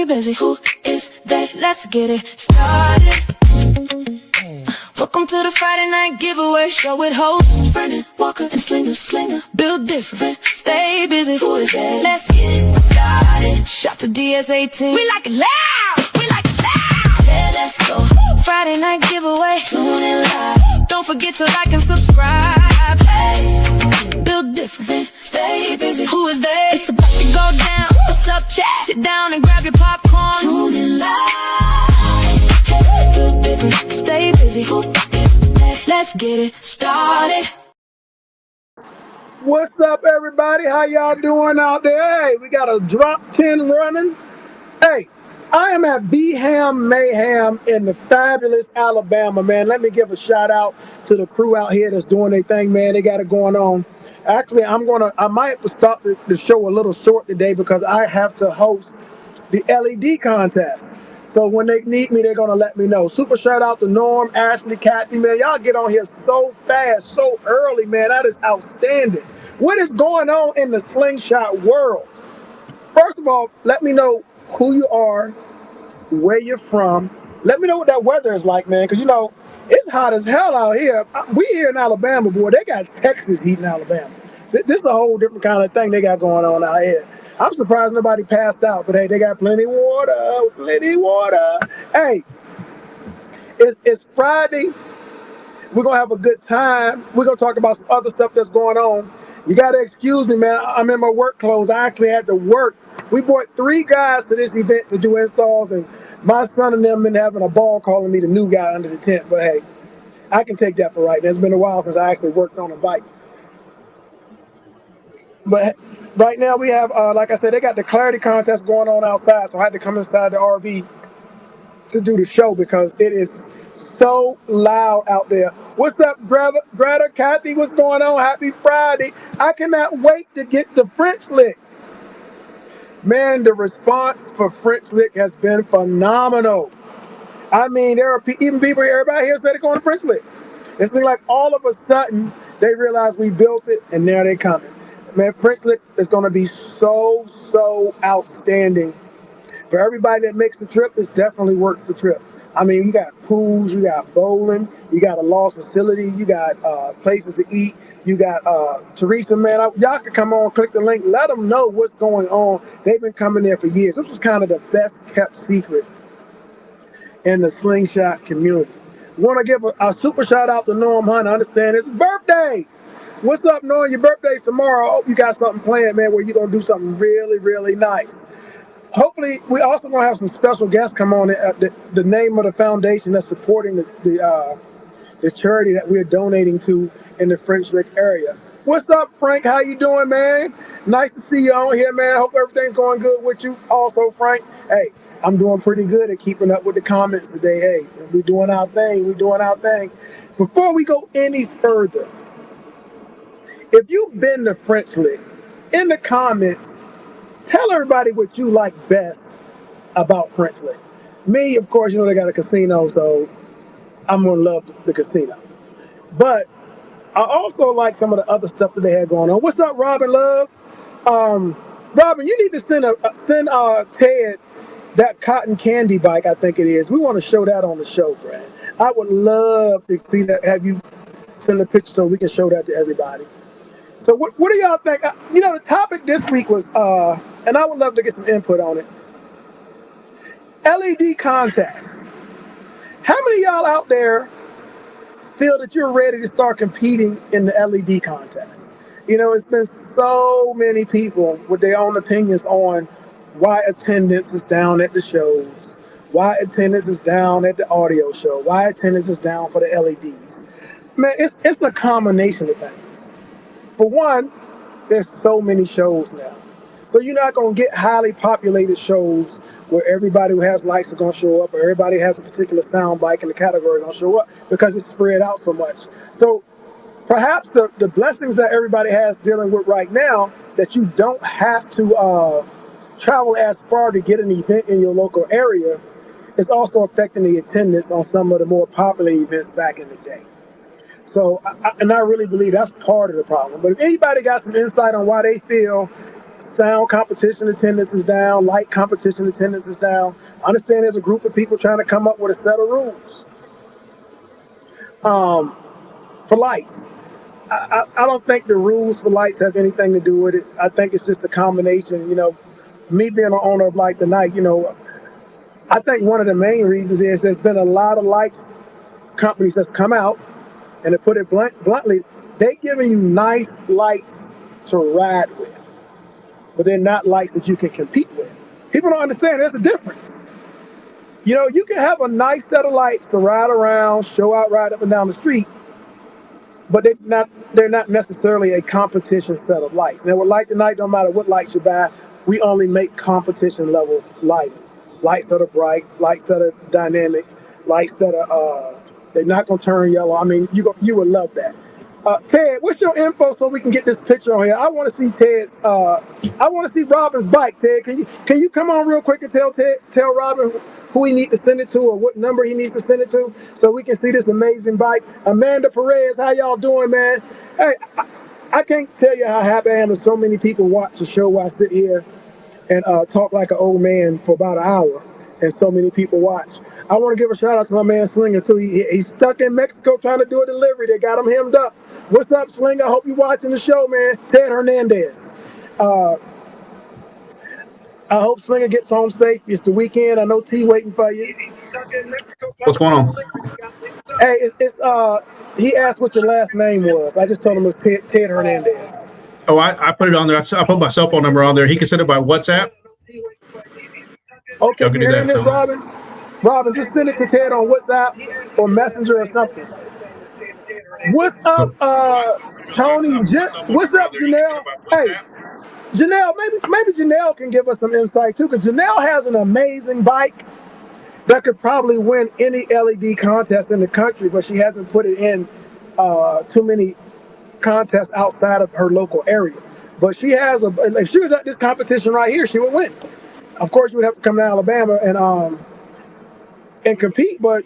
busy. Who is they? Let's get it started. Welcome to the Friday night giveaway show with hosts Brennan Walker and Slinger. Build different, stay busy. Who is they? Let's get started. Shout to DS18. We like it loud. We like it loud. Yeah, let's go. Friday night giveaway. Tune in live. Don't forget to like and subscribe. Hey, build different, stay busy. Who is they? It's about to go down. What's up, chat? Sit down and grab your popcorn. Tune in live. Hey, build different, stay busy. Who is they? Let's get it started. What's up, everybody? How y'all doing out there? Hey, we got a drop 10 running. Hey, I am at B-Ham Mayhem in the fabulous Alabama, man. Let me give a shout out to the crew out here that's doing their thing, man. They got it going on. Actually, I might have to stop the show a little short today because I have to host the LED contest. So when they need me, they're going to let me know. Super shout out to Norm, Ashley, Kathy, man. Y'all get on here so fast, so early, man. That is outstanding. What is going on in the slingshot world? First of all, let me know who you are, where you're from. Let me know what that weather is like, man, because, you know, it's hot as hell out here. We here in Alabama, boy. They got Texas heat in Alabama. This is a whole different kind of thing they got going on out here. I'm surprised nobody passed out, but hey, they got plenty water. Hey, it's Friday. We're going to have a good time. We're going to talk about some other stuff that's going on. You got to excuse me, man. I'm in my work clothes. I actually had to work. We brought 3 guys to this event to do installs, and my son and them been having a ball calling me the new guy under the tent. But hey, I can take that for right. It's been a while since I actually worked on a bike. But right now we have, like I said, they got the clarity contest going on outside, so I had to come inside the RV to do the show because it is so loud out there. What's up, Greta, Kathy? What's going on? Happy Friday. I cannot wait to get the French Lick. Man, the response for French Lick has been phenomenal. I mean, there are even people, everybody here said they're going to French Lick. It's like all of a sudden they realize we built it and now they're coming. Man, French Lick is going to be so outstanding. For everybody that makes the trip, it's definitely worth the trip. I mean, you got pools, you got bowling, you got a lost facility, you got places to eat, you got Teresa, man. Y'all can come on, click the link, let them know what's going on. They've been coming there for years. This was kind of the best kept secret in the slingshot community. Want to give a super shout out to Norm Hunt. I understand it's his birthday. What's up, Norm? Your birthday's tomorrow. I hope you got something planned, man, where you're going to do something really nice. Hopefully, we also going to have some special guests come on. The name of the foundation that's supporting the charity that we're donating to in the French Lick area. What's up, Frank? How you doing, man? Nice to see you on here, man. Hope everything's going good with you. Also, Frank, hey, I'm doing pretty good at keeping up with the comments today. Hey, we're doing our thing. Before we go any further, if you've been to French Lick, in the comments, tell everybody what you like best about French Lick. Me, of course, you know they got a casino, so I'm gonna love the casino. But I also like some of the other stuff that they had going on. What's up, Robin Love? Robin, you need to send Ted that cotton candy bike, I think it is. We want to show that on the show, Brad. I would love to see that, have you send a picture so we can show that to everybody. So what do y'all think? You know, the topic this week was, and I would love to get some input on it, LED contest. How many of y'all out there feel that you're ready to start competing in the LED contest? You know, it's been so many people with their own opinions on why attendance is down at the shows, why attendance is down at the audio show, why attendance is down for the LEDs. Man, it's a combination of things. For one, there's so many shows now. So you're not going to get highly populated shows where everybody who has lights are going to show up, or everybody has a particular sound bike in the category going to show up, because it's spread out so much. So perhaps the blessings that everybody has dealing with right now, that you don't have to travel as far to get an event in your local area, is also affecting the attendance on some of the more popular events back in the day. So, I really believe that's part of the problem. But if anybody got some insight on why they feel sound competition attendance is down, light competition attendance is down. I understand there's a group of people trying to come up with a set of rules for lights. I don't think the rules for lights have anything to do with it. I think it's just a combination. Me being an owner of Light the Night, I think one of the main reasons is there's been a lot of light companies that's come out, and to put it bluntly, they giving you nice lights to ride with, but they're not lights that you can compete with. People don't understand there's a difference. You can have a nice set of lights to ride around, show out, ride up and down the street, but they're not necessarily a competition set of lights. Now with Light the Night, no matter what lights you buy, we only make competition level lighting. Lights that are bright, lights that are dynamic, lights that are they're not gonna turn yellow. I mean, you would love that. Ted, what's your info so we can get this picture on here? I want to see Ted's. I want to see Robin's bike. Ted, can you come on real quick and tell Robin who he needs to send it to or what number he needs to send it to so we can see this amazing bike? Amanda Perez, how y'all doing, man? Hey, I can't tell you how happy I am that so many people watch the show while I sit here and talk like an old man for about an hour, and so many people watch. I want to give a shout out to my man Slinger too. He's stuck in Mexico trying to do a delivery. They got him hemmed up. What's up, Slinger? I hope you're watching the show, man. Ted Hernandez. Uh, I hope Slinger gets home safe. It's the weekend. I know T waiting for you. What's going on? Hey, he asked what your last name was. I just told him it was Ted Hernandez. Oh, I put it on there. I put my cell phone number on there. He can send it by WhatsApp. Okay, you hearing this, Robin? Robin, just send it to Ted on WhatsApp or Messenger or something. What's up, Tony? What's up, Janelle? Hey, Janelle, maybe Janelle can give us some insight too, because Janelle has an amazing bike that could probably win any LED contest in the country, but she hasn't put it in too many contests outside of her local area. But she has if she was at this competition right here, she would win. Of course, you would have to come to Alabama and compete, but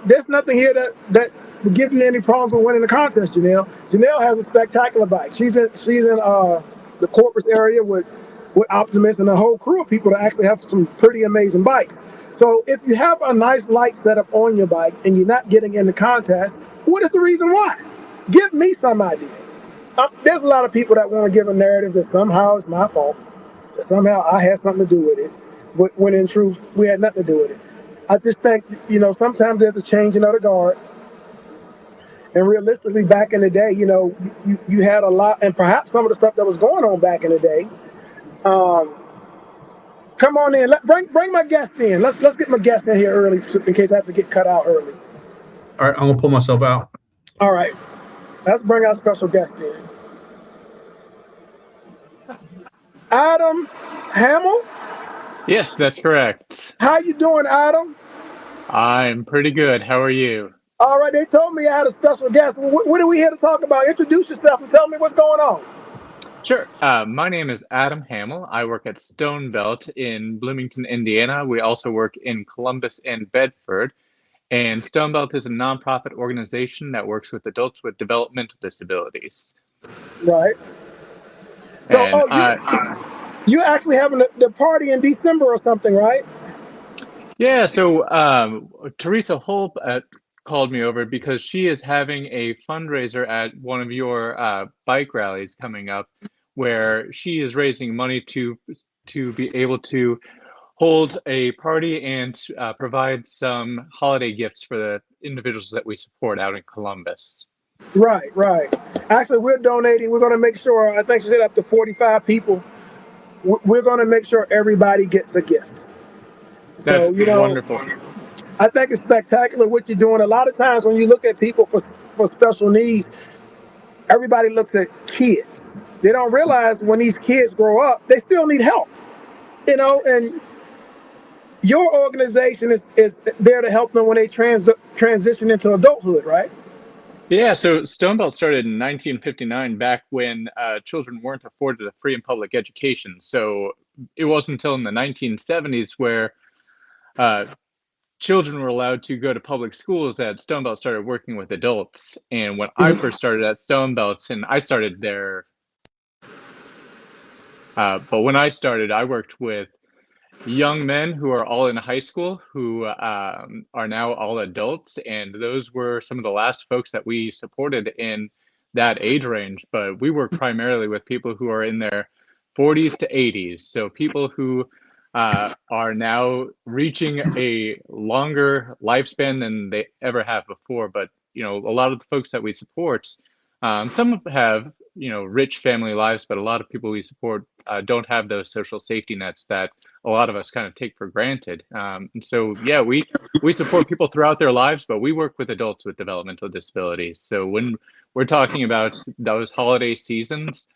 there's nothing here that would give you any problems with winning the contest, Janelle. Janelle has a spectacular bike. She's in the Corpus area with Optimus and a whole crew of people that actually have some pretty amazing bikes. So if you have a nice light setup on your bike and you're not getting in the contest, what is the reason why? Give me some idea. There's a lot of people that want to give a narrative that somehow it's my fault, that somehow I had something to do with it, when in truth, we had nothing to do with it. I just think, sometimes there's a changing of the guard. And realistically, back in the day, you had a lot, and perhaps some of the stuff that was going on back in the day. Come on in. Bring my guest in. Let's get my guest in here early in case I have to get cut out early. All right, I'm gonna pull myself out. All right. Let's bring our special guest in. Adam Hamill? Yes, that's correct. How you doing, Adam? I'm pretty good. How are you? All right, they told me I had a special guest. What are we here to talk about? Introduce yourself and tell me what's going on. Sure. My name is Adam Hamill. I work at Stonebelt in Bloomington, Indiana. We also work in Columbus and Bedford. And Stonebelt is a nonprofit organization that works with adults with developmental disabilities. Right. So, you actually having the party in December or something, right? Yeah. So Teresa Holp called me over because she is having a fundraiser at one of your bike rallies coming up, where she is raising money to be able to hold a party and provide some holiday gifts for the individuals that we support out in Columbus. Right. Actually, we're donating. We're going to make sure, I think she said up to 45 people. We're going to make sure everybody gets a gift. That's wonderful. I think it's spectacular what you're doing. A lot of times when you look at people for special needs, everybody looks at kids. They don't realize when these kids grow up, they still need help. And your organization is there to help them when they transition into adulthood, right? Yeah, so Stonebelt started in 1959, back when children weren't afforded a free and public education. So it wasn't until in the 1970s where children were allowed to go to public schools that Stonebelt started working with adults. And when I first started at Stonebelt, and I started there But when I started, I worked with young men who are all in high school who are now all adults, and those were some of the last folks that we supported in that age range. But we work primarily with people who are in their 40s to 80s, so people who are now reaching a longer lifespan than they ever have before. But a lot of the folks that we support, some have rich family lives, but a lot of people we support don't have those social safety nets that a lot of us kind of take for granted. And so, yeah, we support people throughout their lives, but we work with adults with developmental disabilities. So when we're talking about those holiday seasons,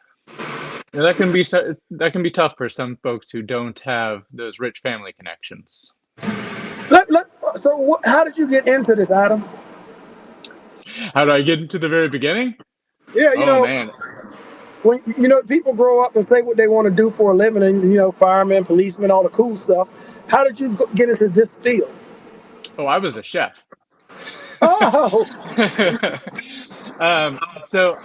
that can be tough for some folks who don't have those rich family connections. How did you get into this, Adam? How do I get into the very beginning? Yeah, man. When people grow up and say what they want to do for a living, and firemen, policemen, all the cool stuff. How did you get into this field? Oh, I was a chef. Oh. So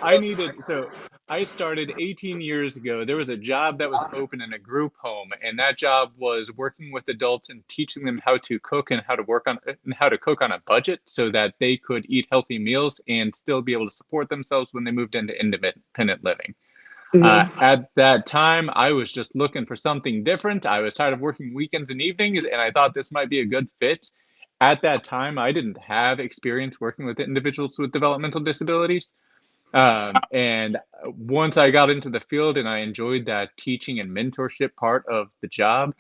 I started 18 years ago. There was a job that was open in a group home, and that job was working with adults and teaching them how to cook and how to cook on a budget so that they could eat healthy meals and still be able to support themselves when they moved into independent living. At that time, I was just looking for something different. I was tired of working weekends and evenings, and I thought this might be a good fit. At that time, I didn't have experience working with individuals with developmental disabilities. And once I got into the field and I enjoyed that teaching and mentorship part of the job,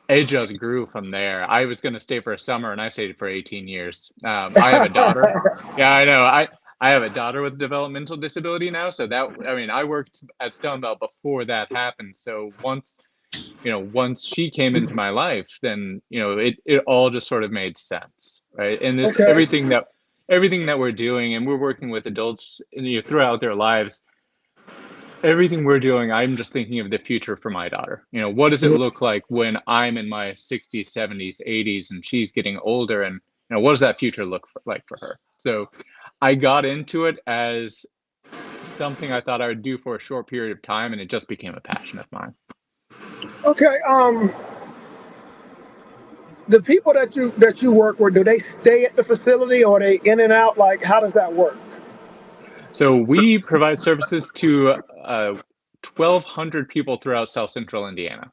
it just grew from there. I was going to stay for a summer, and I stayed for 18 years. I have a daughter. Yeah, I know. I have a daughter with developmental disability now. So I worked at Stone Belt before that happened. So once she came into my life, then, it all just sort of made sense. Right. And this, everything that we're doing, and we're working with adults throughout their lives, everything we're doing, I'm just thinking of the future for my daughter. What does it look like when I'm in my 60s, 70s, 80s, and she's getting older? And, what does that future look like for her? So I got into it as something I thought I would do for a short period of time, and it just became a passion of mine. Okay. The people that you work with, do they stay at the facility, or are they in and out? Like, how does that work? So we provide services to 1,200 people throughout South Central Indiana.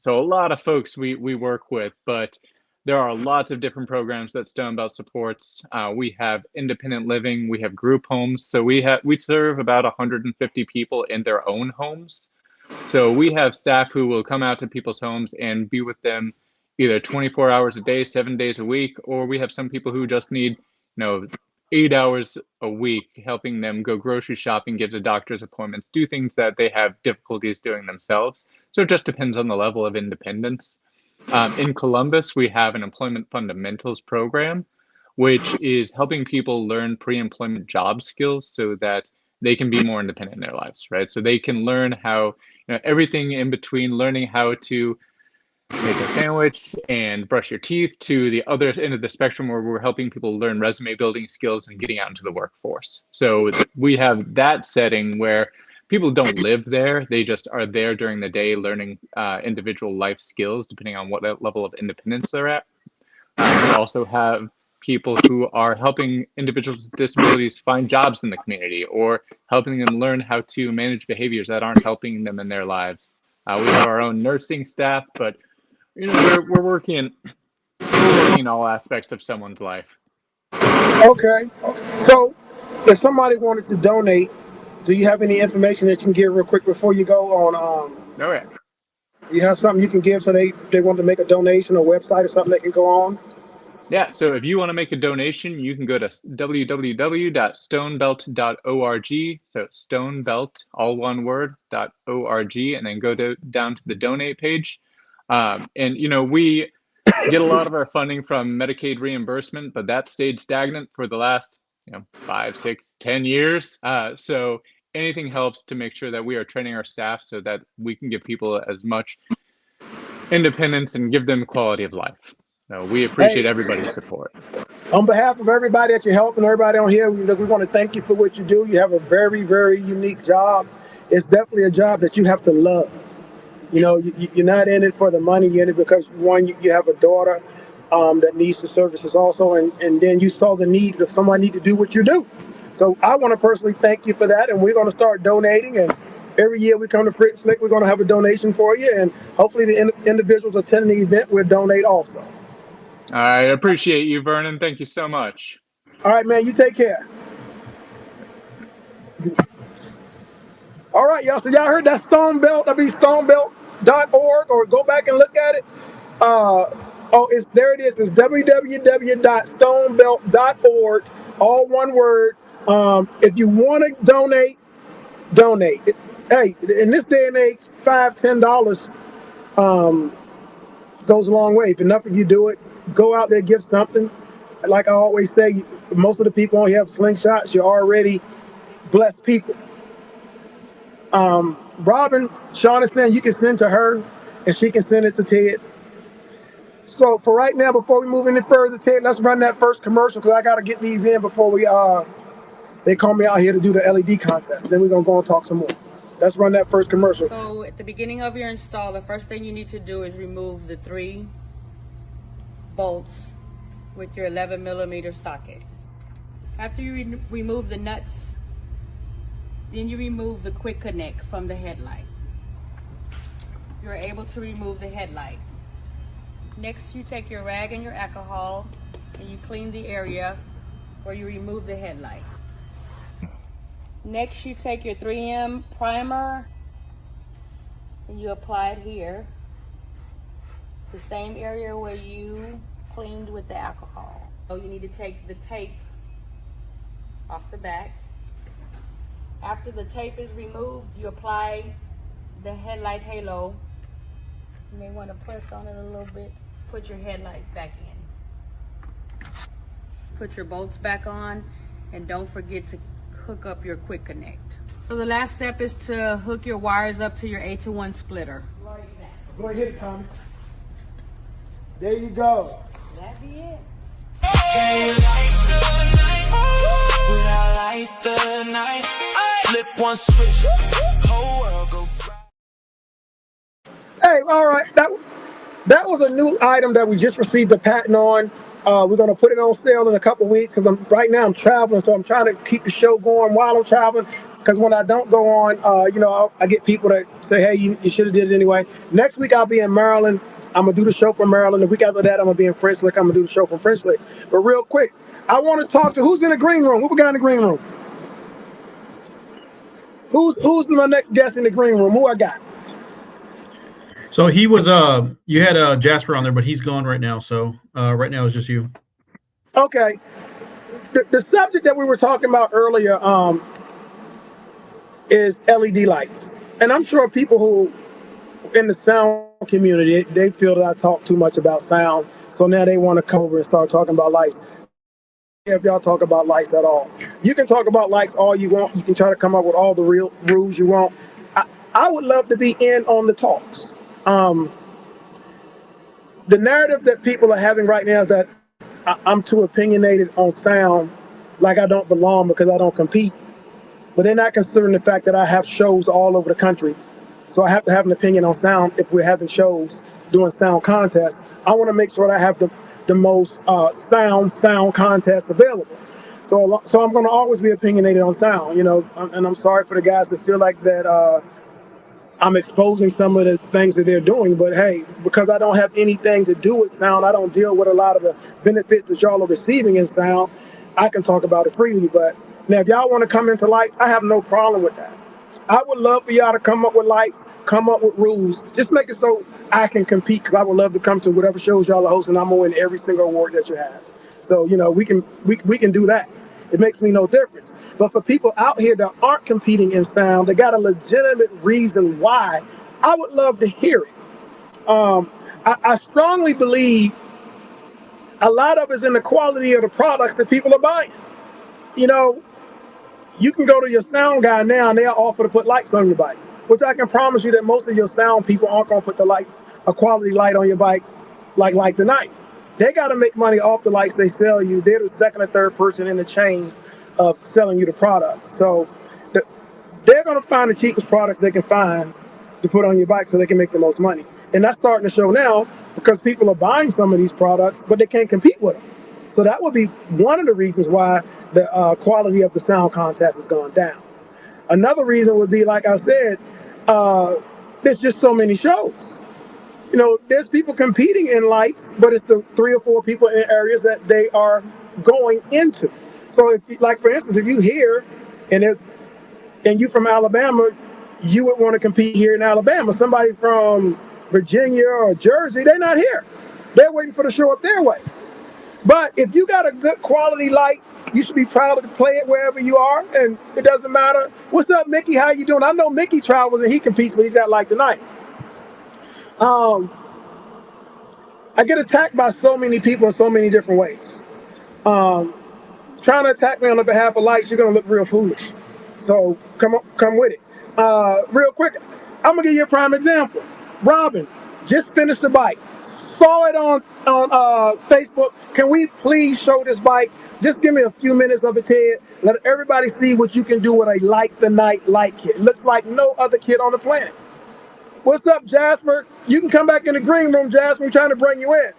So a lot of folks we work with, but there are lots of different programs that Stone Belt supports. We have independent living, we have group homes. So we serve about 150 people in their own homes. So we have staff who will come out to people's homes and be with them either 24 hours a day, 7 days a week, or we have some people who just need, 8 hours a week, helping them go grocery shopping, get to doctor's appointments, do things that they have difficulties doing themselves. So it just depends on the level of independence. In Columbus, we have an employment fundamentals program, which is helping people learn pre-employment job skills so that they can be more independent in their lives, right? So they can learn how, everything in between learning how to make a sandwich and brush your teeth to the other end of the spectrum where we're helping people learn resume building skills and getting out into the workforce. So we have that setting where people don't live there. They just are there during the day learning individual life skills depending on what level of independence they're at. We also have people who are helping individuals with disabilities find jobs in the community or helping them learn how to manage behaviors that aren't helping them in their lives. We have our own nursing staff, but we're working in all aspects of someone's life. Okay. So if somebody wanted to donate, do you have any information that you can give real quick before you go on? No, yeah. You have something you can give so they want to make a donation or website or something they can go on? Yeah, so if you want to make a donation, you can go to www.stonebelt.org. So stonebelt, all one word, .org, and then go down to the donate page. And we get a lot of our funding from Medicaid reimbursement, but that stayed stagnant for the last 5, 6, 10 years. So anything helps to make sure that we are training our staff so that we can give people as much independence and give them quality of life. So we appreciate everybody's support. On behalf of everybody that you're helping, everybody on here, we want to thank you for what you do. You have a very, very unique job, it's definitely a job that you have to love. You know, you're not in it for the money. You're in it because one, you have a daughter that needs the services also, and then you saw the need of somebody need to do what you do. So I want to personally thank you for that, and we're going to start donating. And every year we come to Fritz Slick, we're going to have a donation for you, and hopefully the individuals attending the event will donate also. I appreciate you, Vernon. Thank you so much. All right, man. You take care. All right, y'all. So y'all heard that Stonebelt? Stonebelt.org, or go back and look at it. There it is. It's www.stonebelt.org. All one word. If you want to donate, donate. Hey, in this day and age, $5, $10 goes a long way. If enough of you do it, go out there, give something. Like I always say, most of the people on here have slingshots. You're already blessed people. Robin, Sean is saying you can send to her, and she can send it to Ted. So for right now, before we move any further, Ted, let's run that first commercial because I got to get these in before they call me out here to do the LED contest. Then we're going to go and talk some more. Let's run that first commercial. So at the beginning of your install, the first thing you need to do is remove the 3 bolts with your 11mm socket. After you remove the nuts, then you remove the quick connect from the headlight. You're able to remove the headlight. Next, you take your rag and your alcohol and you clean the area where you remove the headlight. Next, you take your 3M primer and you apply it here, the same area where you cleaned with the alcohol. So you need to take the tape off the back. After the tape is removed, you apply the headlight halo. You may want to press on it a little bit. Put your headlight back in. Put your bolts back on, and don't forget to hook up your quick connect. So the last step is to hook your wires up to your 8-to-1 splitter. Go ahead, hit it, Tommy. There you go. That be it. Flip one switch, whole world go. Hey, all right. That was a new item that we just received a patent on. We're going to put it on sale in a couple weeks because right now I'm traveling, so I'm trying to keep the show going while I'm traveling. Because when I don't go on, I get people that say, hey, you should have did it anyway. Next week I'll be in Maryland. I'm going to do the show from Maryland. The week after that, I'm going to be in French Lick. I'm going to do the show from French Lick. But real quick, I want to talk to who's in the green room. Who we got in the green room? Who's my next guest in the green room? Who I got? So he was you had Jasper on there, but he's gone right now. So right now it's just you. Okay. The subject that we were talking about earlier is LED lights. And I'm sure people who in the sound community, they feel that I talk too much about sound. So now they want to come over and start talking about lights. If y'all talk about lights at all, you can talk about lights all you want. You can try to come up with all the real rules you want. I would love to be in on the talks. The narrative that people are having right now is that I'm too opinionated on sound, like I don't belong because I don't compete. But they're not considering the fact that I have shows all over the country. So I have to have an opinion on sound if we're having shows doing sound contests. I want to make sure that I have the most sound contests available. So I'm going to always be opinionated on sound, and I'm sorry for the guys that feel like that I'm exposing some of the things that they're doing. But hey, because I don't have anything to do with sound, I don't deal with a lot of the benefits that y'all are receiving in sound. I can talk about it freely. But now, if y'all want to come into lights, I have no problem with that. I would love for y'all to come up with lights, come up with rules. Just make it so I can compete, because I would love to come to whatever shows y'all are hosting. I'm going to win every single award that you have. So, we can do that. It makes me no difference. But for people out here that aren't competing in sound, they got a legitimate reason why, I would love to hear it. I strongly believe a lot of it's in the quality of the products that people are buying. You can go to your sound guy now and they'll offer to put lights on your bike, which I can promise you that most of your sound people aren't going to put a quality light on your bike like tonight. They got to make money off the lights they sell you. They're the second or third person in the chain of selling you the product. So they're going to find the cheapest products they can find to put on your bike so they can make the most money. And that's starting to show now because people are buying some of these products, but they can't compete with them. So that would be one of the reasons why the quality of the sound contest has gone down. Another reason would be, like I said, there's just so many shows. You know, there's people competing in lights, but it's the 3 or 4 people in areas that they are going into. So, if, like for instance, if you here and you from Alabama, you would want to compete here in Alabama. Somebody from Virginia or Jersey, they're not here. They're waiting for the show up their way. But if you got a good quality light, you should be proud to play it wherever you are, and it doesn't matter. What's up, Mickey? How you doing? I know Mickey travels and he competes, but he's got Light the Night. I get attacked by so many people in so many different ways. Trying to attack me on the behalf of lights, you're gonna look real foolish. So come with it. Real quick, I'm gonna give you a prime example. Robin just finished the bike. Saw it on Facebook. Can we please show this bike? Just give me a few minutes of it, Ted. Let everybody see what you can do with a Light the Night light kit. It looks like no other kit on the planet. What's up, Jasper? You can come back in the green room, Jasper. We're trying to bring you in.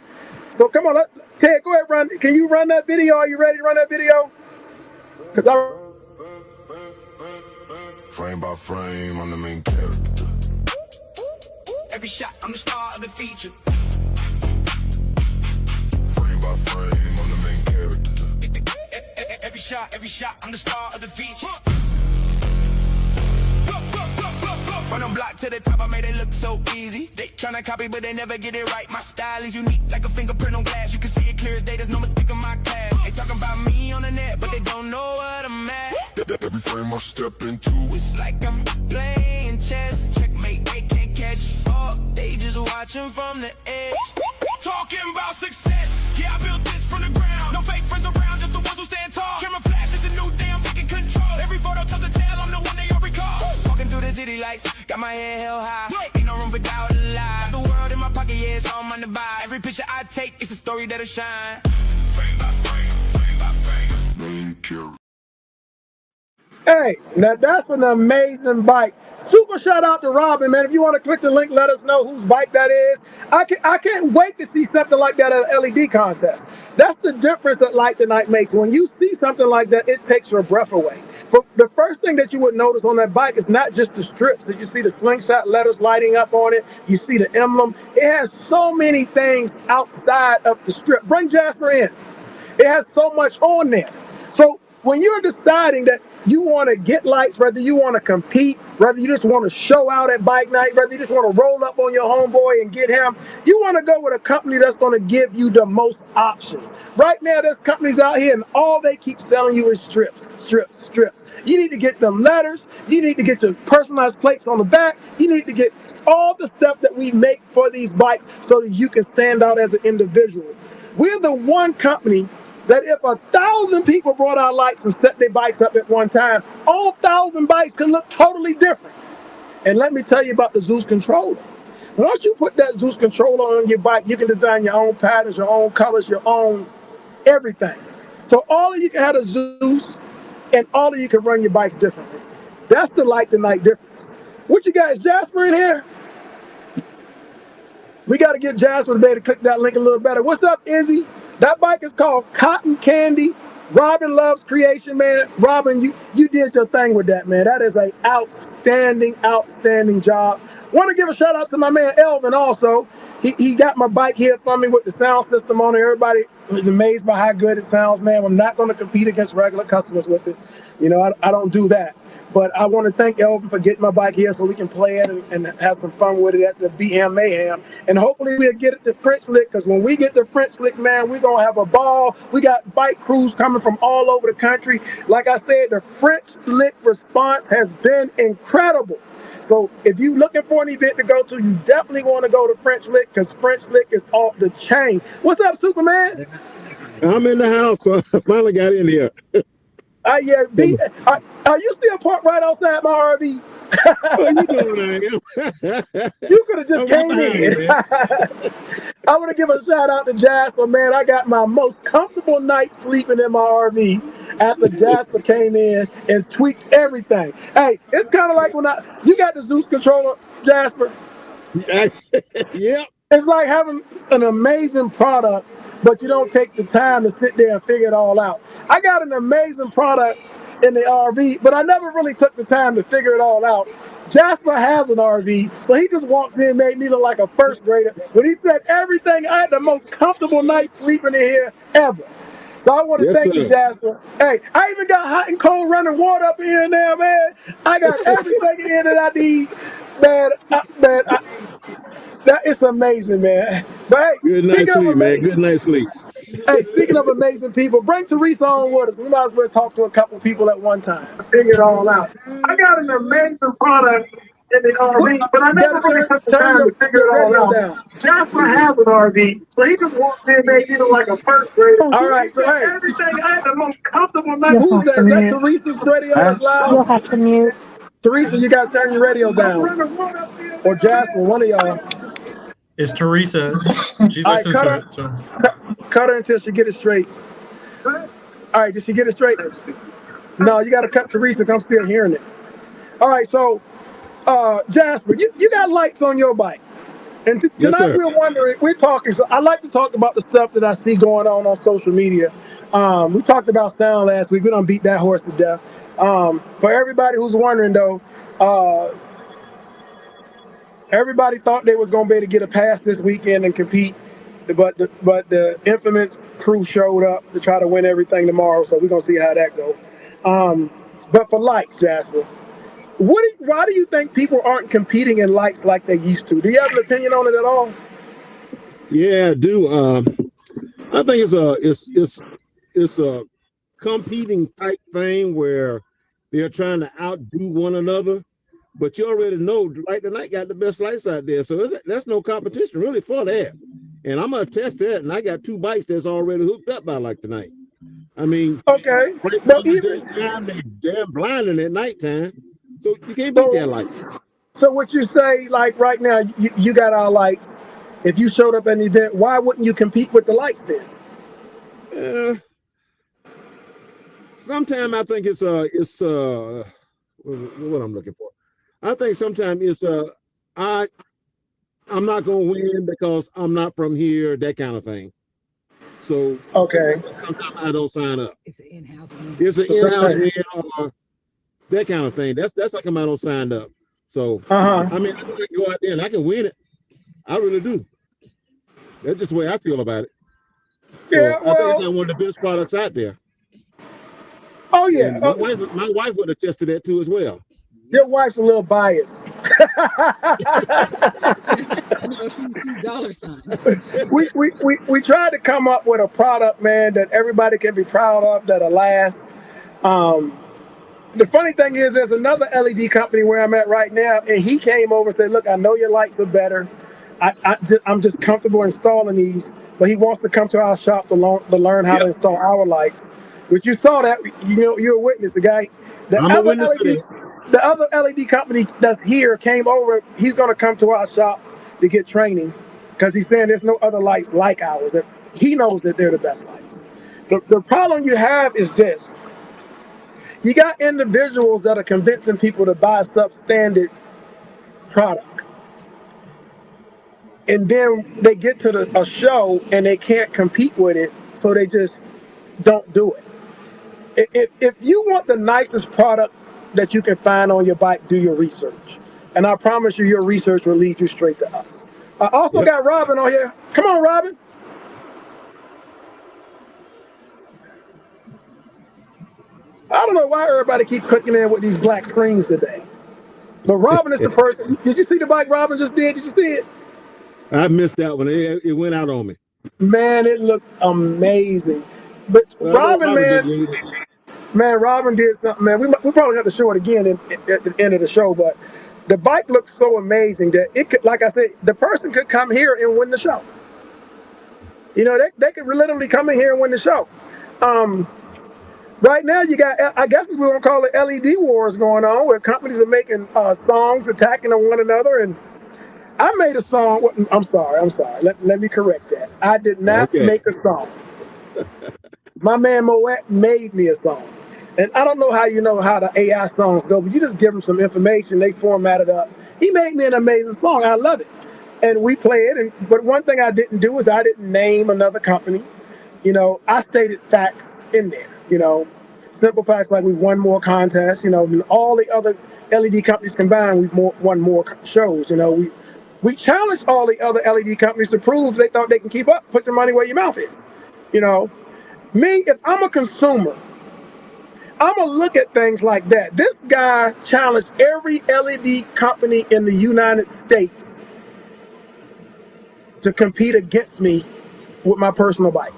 So come on, Ted, go ahead, run. Can you run that video? Are you ready to run that video? Frame by frame, I'm the main character. Every shot, I'm the star of the feature. Frame by frame, I'm the main character. Every shot, I'm the star of the feature. From the block to the top, I made it look so easy. They tryna copy, but they never get it right. My style is unique, like a fingerprint on glass. You can see it clear as day, there's no mistaking my class. They talking about me on the net, but they don't know what I'm at. Every frame I step into, It's like I'm playing chess. Checkmate, they can't catch up. They just watching from the edge. talking about success. Yeah, I built this from the ground. No fake friends around, just the ones who stand tall. Camera flash is a new damn fucking control. Every photo tells a tale, I'm the one they all recall. Walking through the city lights, got my head held high. Ain't no room for doubt or lie. The world in my pocket, yeah, it's all mine to buy. Every picture I take, it's a story that'll shine. Frame by frame, frame by frame. Main character. Hey, now that's an amazing bike. Super shout out to Robin, man. If you want to click the link, let us know whose bike that is. I can't wait to see something like that at an LED contest. That's the difference that Light the Night makes. When you see something like that, it takes your breath away. For the first thing that you would notice on that bike is not just the strips. That you see the slingshot letters lighting up on it. You see the emblem. It has so many things outside of the strip. Bring Jasper in. It has so much on there. So when you're deciding that you want to get lights, whether you want to compete, whether you just want to show out at bike night, whether you just want to roll up on your homeboy and get him, you want to go with a company that's going to give you the most options. Right now, there's companies out here and all they keep selling you is strips, strips, strips. You need to get them letters. You need to get your personalized plates on the back. You need to get all the stuff that we make for these bikes so that you can stand out as an individual. We're the one company that if 1,000 people brought out lights and set their bikes up at one time, all 1,000 bikes could look totally different. And let me tell you about the Zeus controller. Once you put that Zeus controller on your bike, you can design your own patterns, your own colors, your own everything. So all of you can have a Zeus, and all of you can run your bikes differently. That's the Light the Night difference. What you guys, Jasper in here? We got to get Jasper to be able to click that link a little better. What's up, Izzy? That bike is called Cotton Candy. Robin loves creation, man. Robin, you did your thing with that, man. That is an outstanding, outstanding job. Want to give a shout out to my man Elvin also. He got my bike here for me with the sound system on it. Everybody was amazed by how good it sounds, man. I'm not going to compete against regular customers with it. You know, I don't do that. But I want to thank Elvin for getting my bike here so we can play it and have some fun with it at the BM Mayhem. And hopefully we'll get it to French Lick, because when we get to French Lick, man, we're going to have a ball. We got bike crews coming from all over the country. Like I said, the French Lick response has been incredible. So if you're looking for an event to go to, you definitely want to go to French Lick, because French Lick is off the chain. What's up, Superman? I'm in the house, so I finally got in here. Yeah, are you still parked right outside my RV? What you doing? You could have just came in. I want to give a shout out to Jasper, man. I got my most comfortable night sleeping in my RV after Jasper came in and tweaked everything. Hey, it's kind of like when you got the Zeus controller, Jasper. Yep. It's like having an amazing product, but you don't take the time to sit there and figure it all out. I got an amazing product in the RV, but I never really took the time to figure it all out. Jasper has an RV, so he just walked in and made me look like a first grader. When he said everything, I had the most comfortable night sleeping in here ever. So I want to Yes, thank you, sir. Jasper. Hey, I even got hot and cold running water up in here now, man. I got everything in here that I need, man. That is amazing, man. But hey, Good night's sleep, man. Good night's sleep. Hey, speaking of amazing people, bring Teresa on with us. We might as well talk to a couple people at one time. Figure it all out. I got an amazing product in the RV, but I never really took the time to figure it all out. Jasper has an RV, so he just walked in and made me look like a first grader. All right, so hey, everything I had the most comfortable night. Who's that? Is that Teresa's radio that's loud? You'll have to mute. Teresa, you gotta turn your radio down. Or Jasper, one of y'all. It's Teresa. She's All right, listening to it. So cut her until she get it straight. All right, did she get it straight? No, you got to cut Teresa. I'm still hearing it. All right, so Jasper, you got lights on your bike, and Yes, tonight sir. we're talking. So I like to talk about the stuff that I see going on social media. We talked about sound last week. We don't beat that horse to death. For everybody who's wondering though. Everybody thought they was gonna be able to get a pass this weekend and compete, but the infamous crew showed up to try to win everything tomorrow. So we're gonna see how that goes. But for lights, Jasper, why do you think people aren't competing in lights like they used to? Do you have an opinion on it at all? Yeah, I do. I think it's a competing type thing where they're trying to outdo one another. But you already know Light the Night got the best lights out there. So that's no competition really for that. And I'm going to test that. And I got 2 bikes that's already hooked up by Light the Night. I mean, okay. But even time, they're blinding at nighttime. So you can't beat that light. So what you say, like right now, you got our lights. If you showed up at an event, why wouldn't you compete with the lights then? Sometimes I think it's what I'm looking for. I think sometimes it's I'm not gonna win because I'm not from here, that kind of thing. So okay, sometimes I don't sign up. It's an in-house win. It's an in-house win or that kind of thing. That's how come I don't sign up. So I mean, I can go out there and I can win it. I really do. That's just the way I feel about it. So yeah, well, I think it's one of the best products out there. Oh yeah, my wife would attest to that too as well. Your wife's a little biased. No, she's dollar signs. we tried to come up with a product, man, that everybody can be proud of, that'll last. The funny thing is, there's another LED company where I'm at right now, and he came over and said, "Look, I know your lights are better. I'm just comfortable installing these," but he wants to come to our shop to learn how to install our lights. Which you saw that, you're a witness. The guy, the other LED company that's here came over. He's going to come to our shop to get training because he's saying there's no other lights like ours. And he knows that they're the best lights. The problem you have is this. You got individuals that are convincing people to buy a substandard product. And then they get to a show and they can't compete with it, so they just don't do it. If you want the nicest product that you can find on your bike, do your research. And I promise you, your research will lead you straight to us. I also got Robin on here. Come on, Robin. I don't know why everybody keep clicking in with these black screens today. But Robin is the person. Did you see the bike Robin just did? Did you see it? I missed that one. It went out on me. Man, it looked amazing. But Robin, man, Robin did something, man. We probably have to show it again at the end of the show, but the bike looks so amazing that it could, like I said, the person could come here and win the show. You know, they could literally come in here and win the show. Right now, you got, I guess we're going to call it LED wars going on, where companies are making songs attacking one another. And I made a song. I'm sorry. I'm sorry. Let me correct that. I did not Okay. make a song. My man Moet made me a song. And I don't know how you know how the AI songs go, but you just give them some information, they format it up. He made me an amazing song. I love it. And we play it. But one thing I didn't do is I didn't name another company. I stated facts in there. Simple facts like we won more contests. Than all the other LED companies combined. We've won more shows. We challenged all the other LED companies to prove they thought they can keep up. Put your money where your mouth is. Me, if I'm a consumer, I'm going to look at things like that. This guy challenged every LED company in the United States to compete against me with my personal bike.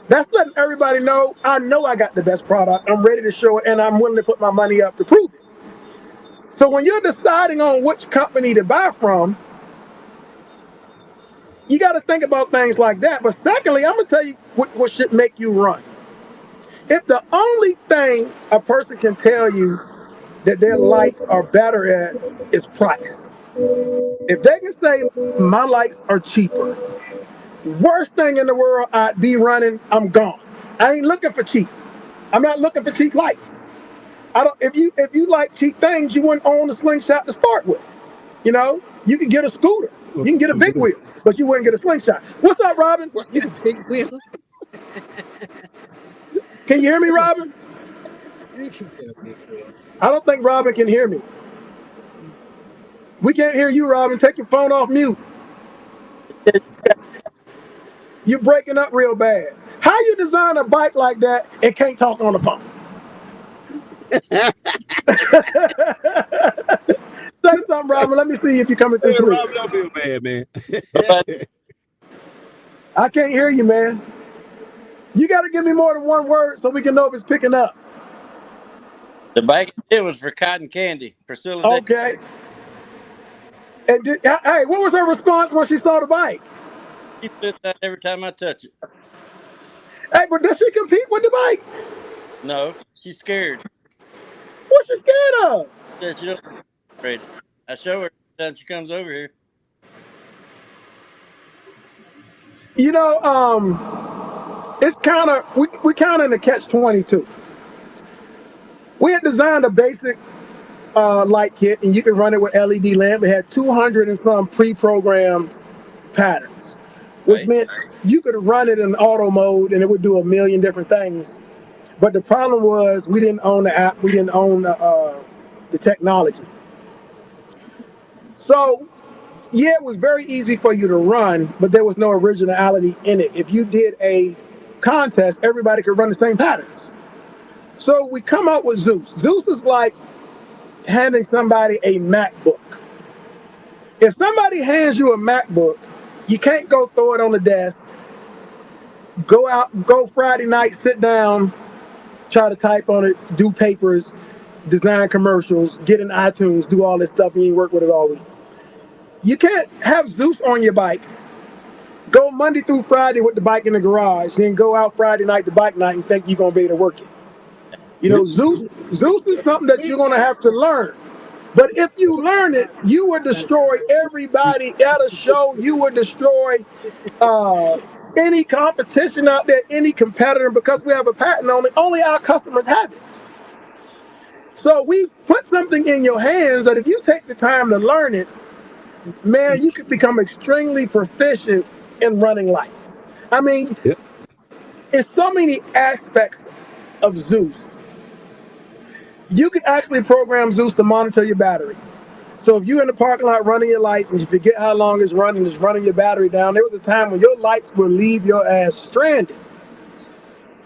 That's letting everybody know I got the best product. I'm ready to show it, and I'm willing to put my money up to prove it. So when you're deciding on which company to buy from, you got to think about things like that. But secondly, I'm going to tell you what should make you run. If the only thing a person can tell you that their lights are better at is price, if they can say my lights are cheaper, worst thing in the world I'd be running, I'm gone. I ain't looking for cheap. I'm not looking for cheap lights. If you like cheap things, you wouldn't own a slingshot to start with. You can get a scooter, you can get a big wheel, but you wouldn't get a slingshot. What's up, Robin? What kind of big wheel? Can you hear me, Robin? You can get a big wheel. I don't think Robin can hear me. We can't hear you, Robin. Take your phone off mute. You're breaking up real bad. How you design a bike like that and can't talk on the phone? Say something, Robin. Let me see if you're coming through clear. Robin, don't feel bad, man. I can't hear you, man. You got to give me more than one word so we can know if it's picking up. The bike it was for cotton candy. Priscilla. Okay. And hey, what was her response when she saw the bike? She flips out every time I touch it. Hey, but does she compete with the bike? No, she's scared. What's she scared of? That she don't afraid. I show her every time she comes over here. It's kind of we kind of in the catch-22. We had designed a basic light kit, and you could run it with LED lamp. It had 200 and some pre-programmed patterns, which meant you could run it in auto mode, and it would do a million different things. But the problem was we didn't own the app, we didn't own the technology. So, yeah, it was very easy for you to run, but there was no originality in it. If you did a contest, everybody could run the same patterns. So we come up with Zeus. Zeus is like handing somebody a MacBook. If somebody hands you a MacBook, you can't go throw it on the desk, go Friday night, sit down, try to type on it, do papers, design commercials, get in iTunes, do all this stuff, and you work with it all week. You can't have Zeus on your bike, go Monday through Friday with the bike in the garage, then go out Friday night to bike night and think you're going to be able to work it. Zeus is something that you're going to have to learn. But if you learn it, you would destroy everybody at a show. You would destroy any competition out there, any competitor, because we have a patent on it. Only our customers have it. So we put something in your hands that if you take the time to learn it, man, you could become extremely proficient in running lights. I mean, it's so many aspects of Zeus. You can actually program Zeus to monitor your battery. So if you're in the parking lot running your lights and you forget how long it's running your battery down, there was a time when your lights would leave your ass stranded.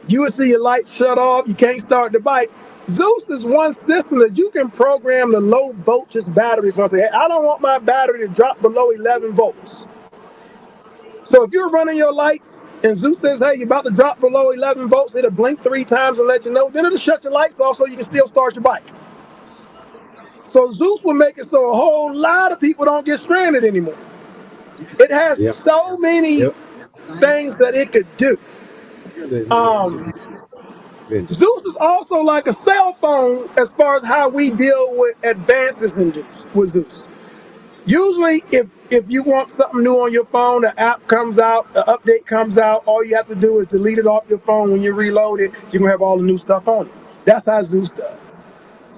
You would see your lights shut off, you can't start the bike. Zeus is one system that you can program the low voltage battery for. Say, hey, I don't want my battery to drop below 11 volts. So if you're running your lights and Zeus says, hey, you're about to drop below 11 volts, it'll blink 3 times and let you know, then it'll shut your lights off so you can still start your bike. So Zeus will make it so a whole lot of people don't get stranded anymore. It has so many things that it could do. Zeus is also like a cell phone as far as how we deal with advances in with Zeus. Usually, if you want something new on your phone, the app comes out, the update comes out. All you have to do is delete it off your phone. When you reload it, you can have all the new stuff on it. That's how Zeus does.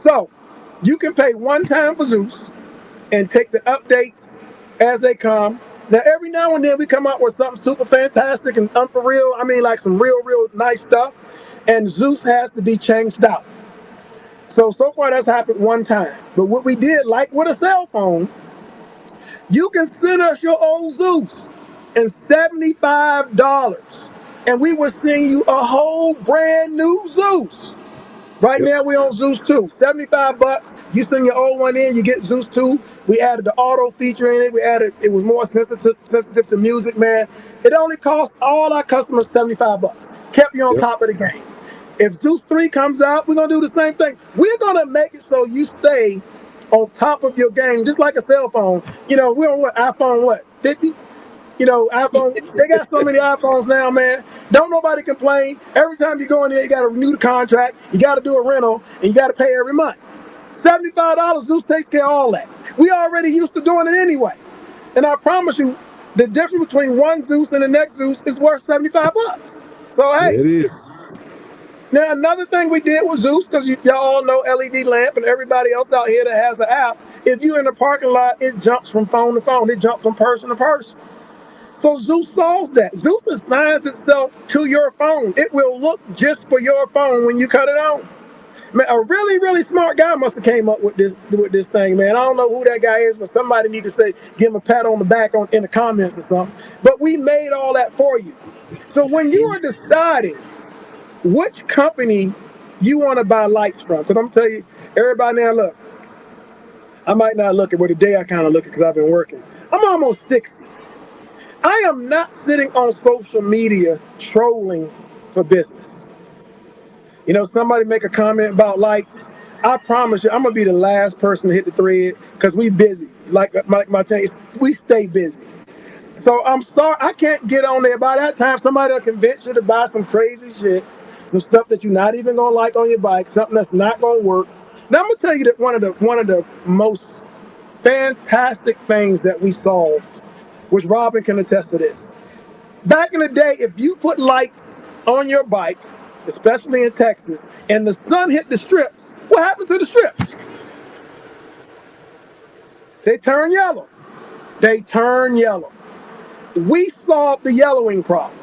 So you can pay one time for Zeus and take the updates as they come. Now, every now and then we come out with something super fantastic and for real. I mean, like some real nice stuff. And Zeus has to be changed out. So far that's happened one time. But what we did, like with a cell phone, you can send us your old Zeus and $75, and we will send you a whole brand new Zeus. Right now we on Zeus 2, $75. You send your old one in, you get Zeus 2. We added the auto feature in it. It was more sensitive to music, man. It only cost all our customers $75. Kept you on top of the game. If Zeus 3 comes out, we're gonna do the same thing. We're gonna make it so you stay on top of your game, just like a cell phone. You know, we're on iPhone 50? You know, iPhone, they got so many iPhones now, man. Don't nobody complain. Every time you go in there, you got to renew the contract, you got to do a rental, and you got to pay every month. $75, Zeus takes care of all that. We already used to doing it anyway. And I promise you, the difference between one Zeus and the next Zeus is worth $75. So, hey. It is. Now, another thing we did with Zeus, because y'all all know LED lamp and everybody else out here that has an app, if you're in the parking lot, it jumps from phone to phone. It jumps from person to person. So Zeus solves that. Zeus assigns itself to your phone. It will look just for your phone when you cut it on. Man, a really smart guy must have came up with this thing, man. I don't know who that guy is, but somebody need to say, give him a pat on the back in the comments or something. But we made all that for you. So when you are deciding which company you want to buy lights from, because I'm telling you, everybody now, look, I might not look at, but today I kind of look at because I've been working. I'm almost 60. I am not sitting on social media trolling for business. You know, somebody make a comment about lights. I promise you, I'm gonna be the last person to hit the thread because we busy. Like my change, we stay busy. So I'm sorry, I can't get on there. By that time, somebody will convince you to buy some crazy shit, some stuff that you're not even gonna like on your bike, something that's not gonna work. Now I'm gonna tell you that one of the most fantastic things that we solved, which Robin can attest to this. Back in the day, if you put lights on your bike, especially in Texas, and the sun hit the strips, what happened to the strips? They turn yellow. They turn yellow. We solved the yellowing problem.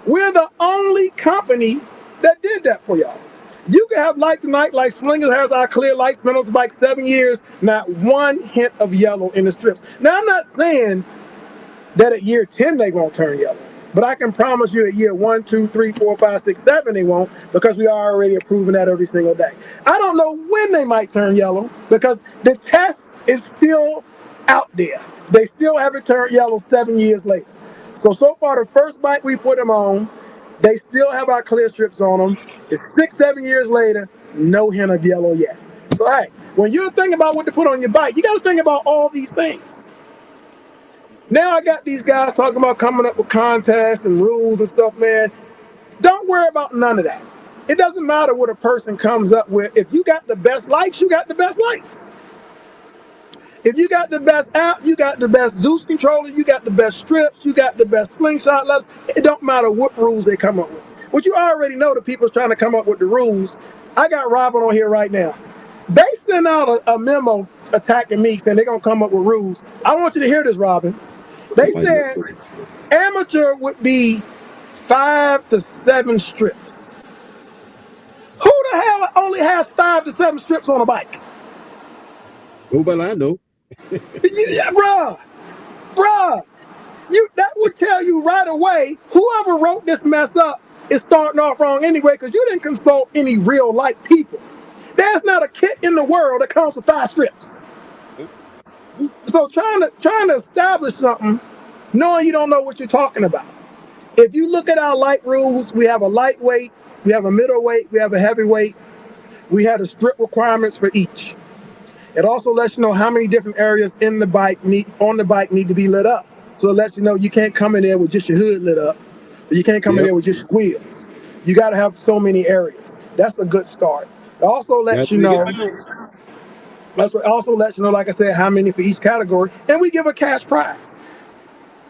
We're the only company that did that for y'all. You can have light tonight, like Slingers has our clear lights, been on the bike 7 years, not one hint of yellow in the strips. Now, I'm not saying that at year 10 they won't turn yellow, but I can promise you at year 1, 2, 3, 4, 5, 6, 7 they won't, because we are already approving that every single day. I don't know when they might turn yellow because the test is still out there. They still haven't turned yellow 7 years later. So far, the first bike we put them on, they still have our clear strips on them. It's 6, 7 years later, no hint of yellow yet. So hey, when you're thinking about what to put on your bike, you got to think about all these things. Now I got these guys talking about coming up with contests and rules and stuff, man. Don't worry about none of that. It doesn't matter what a person comes up with. If you got the best lights, you got the best lights. If you got the best app, you got the best Zeus controller, you got the best strips, you got the best slingshot levers. It don't matter what rules they come up with. But you already know the people's trying to come up with the rules. I got Robin on here right now. They sent out a memo attacking me saying they're going to come up with rules. I want you to hear this, Robin. They said amateur would be 5 to 7 strips. Who the hell only has 5 to 7 strips on a bike? Nobody I know. Yeah, bruh, that would tell you right away, whoever wrote this mess up is starting off wrong anyway, because you didn't consult any real light people. There's not a kit in the world that comes with 5 strips. So trying to establish something, knowing you don't know what you're talking about. If you look at our light rules, we have a lightweight, we have a middleweight, we have a heavyweight. We have the strip requirements for each. It also lets you know how many different areas on the bike need to be lit up. So it lets you know you can't come in there with just your hood lit up, or you can't come in there with just your wheels. You got to have so many areas. That's a good start. It also lets you know. That's what also lets you know, like I said, how many for each category, and we give a cash prize.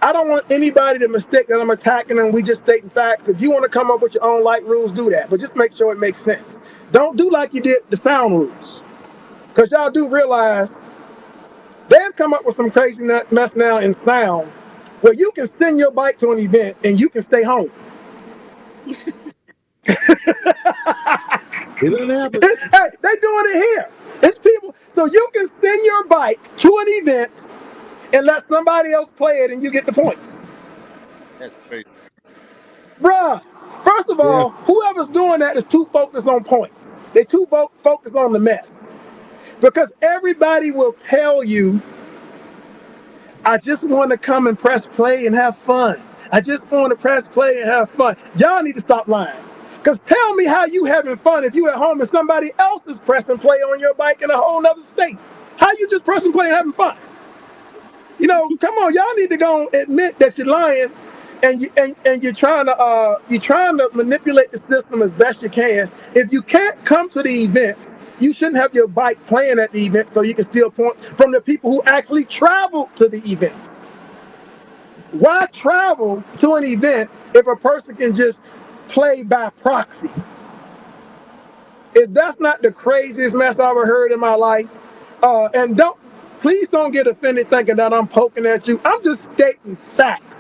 I don't want anybody to mistake that I'm attacking them. We just stating facts. If you want to come up with your own light rules, do that. But just make sure it makes sense. Don't do like you did the sound rules. Because y'all do realize they've come up with some crazy mess now in sound where you can send your bike to an event and you can stay home. It doesn't happen. Hey, they doing it here. It's people. So you can send your bike to an event and let somebody else play it and you get the points. That's crazy. Bruh, first of all, whoever's doing that is too focused on points. They're too focused on the mess. Because everybody will tell you, I just want to come and press play and have fun. I just want to press play and have fun. Y'all need to stop lying. Because tell me how you having fun if you at home and somebody else is pressing play on your bike in a whole nother state. How you just pressing play and having fun? You know, come on, y'all need to go and admit that you're lying and you're trying to manipulate the system as best you can. If you can't come to the event, you shouldn't have your bike playing at the event so you can steal points from the people who actually travel to the event. Why travel to an event if a person can just play by proxy? If that's not the craziest mess I've ever heard in my life, and please don't get offended thinking that I'm poking at you. I'm just stating facts.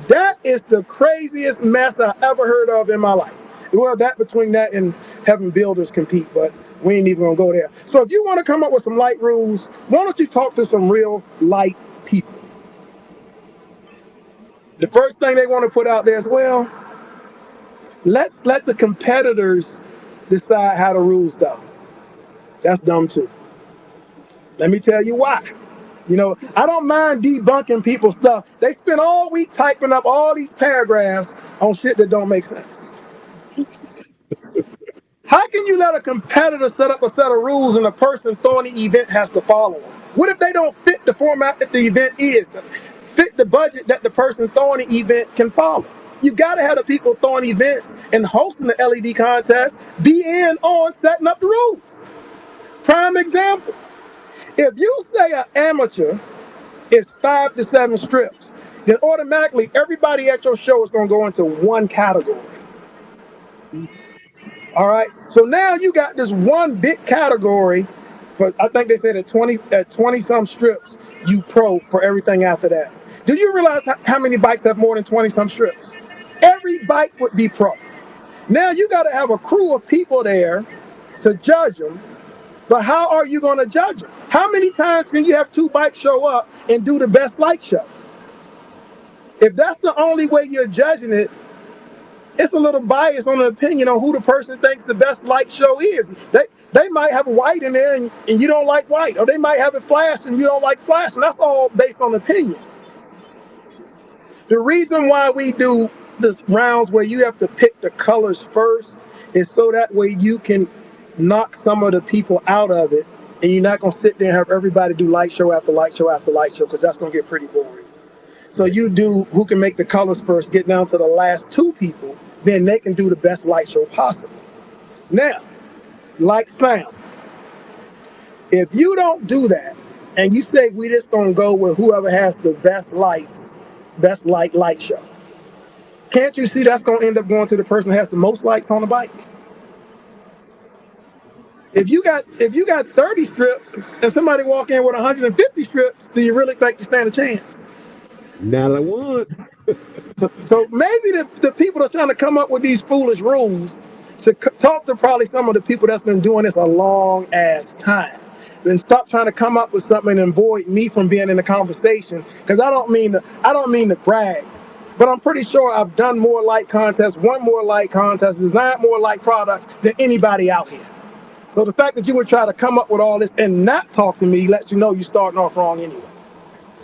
That is the craziest mess I ever heard of in my life. Well, that between that and having builders compete, but we ain't even gonna go there. So if you want to come up with some light rules, why don't you talk to some real light people? The first thing they want to put out there is, well, let's let the competitors decide how the rules go. That's dumb too. Let me tell you why. You know, I don't mind debunking people's stuff. They spend all week typing up all these paragraphs on shit that don't make sense. How can you let a competitor set up a set of rules and the person throwing the event has to follow them? What if they don't fit the format that the event is, fit the budget that the person throwing the event can follow? You got to have the people throwing events and hosting the LED contest be in on setting up the rules. Prime example. If you say an amateur is 5 to 7 strips, then automatically everybody at your show is going to go into one category. All right. So now you got this one big category for, I think they said at 20 some strips, you pro for everything after that. Do you realize how many bikes have more than 20 some strips? Every bike would be pro. Now you got to have a crew of people there to judge them. But how are you going to judge them? How many times can you have 2 bikes show up and do the best light show? If that's the only way you're judging it, it's a little biased on the opinion on who the person thinks the best light show is. They might have white in there and you don't like white, or they might have it flash and you don't like flash, and that's all based on opinion. The reason why we do this rounds where you have to pick the colors first is so that way you can knock some of the people out of it, and you're not going to sit there and have everybody do light show after light show after light show, because that's going to get pretty boring. So you do who can make the colors first, get down to the last 2 people, then they can do the best light show possible. Now, like sound, if you don't do that and you say we just gonna go with whoever has the best lights, best light show, can't you see that's gonna end up going to the person that has the most lights on the bike? If you got 30 strips and somebody walk in with 150 strips, do you really think you stand a chance? Not I want. So maybe the people that's trying to come up with these foolish rules should talk to probably some of the people that's been doing this a long ass time. Then stop trying to come up with something and avoid me from being in the conversation. Because I don't mean to brag, but I'm pretty sure I've done more light contests, won more light contests, designed more light products than anybody out here. So the fact that you would try to come up with all this and not talk to me lets you know you're starting off wrong anyway.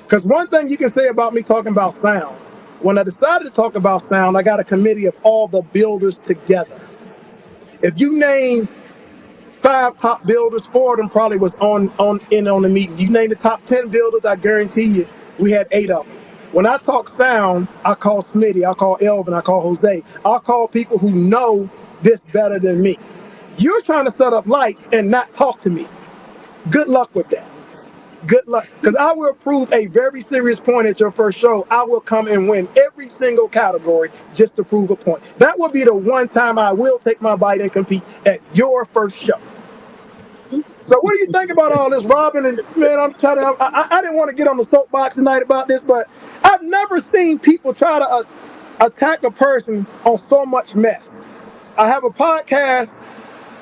Because one thing you can say about me talking about sound, when I decided to talk about sound, I got a committee of all the builders together. If you name 5 top builders, 4 of them probably was on the meeting. You name the top 10 builders, I guarantee you, we had 8 of them. When I talk sound, I call Smitty, I call Elvin, I call Jose. I'll call people who know this better than me. You're trying to set up lights and not talk to me. Good luck with that. Good luck, because I will prove a very serious point at your first show. I will come and win every single category just to prove a point. That will be the one time I will take my bite and compete at your first show. So what do you think about all this, Robin? And man, I'm telling you, I didn't want to get on the soapbox tonight about this, but I've never seen people try to attack a person on so much mess. I have a podcast.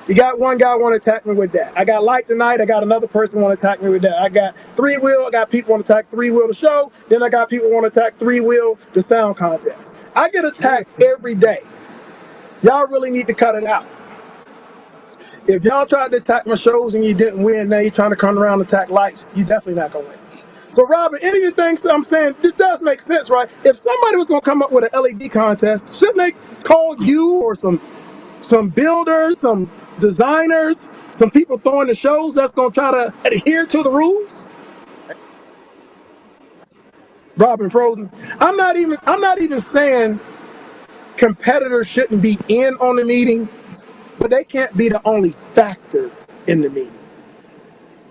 You got one guy want to attack me with that. I got Light Tonight. I got another person want to attack me with that. I got Three Wheel. I got people want to attack Three Wheel the show. Then I got people want to attack Three Wheel the sound contest. I get attacked every day. Y'all really need to cut it out. If y'all tried to attack my shows and you didn't win, now you're trying to come around and attack Lights, you definitely not gonna win. So Robin, any of the things that I'm saying, this does make sense, right? If somebody was gonna come up with an LED contest, shouldn't they call you or some builders, some designers, some people throwing the shows that's gonna try to adhere to the rules? Robin Frozen. I'm not even saying competitors shouldn't be in on the meeting, but they can't be the only factor in the meeting.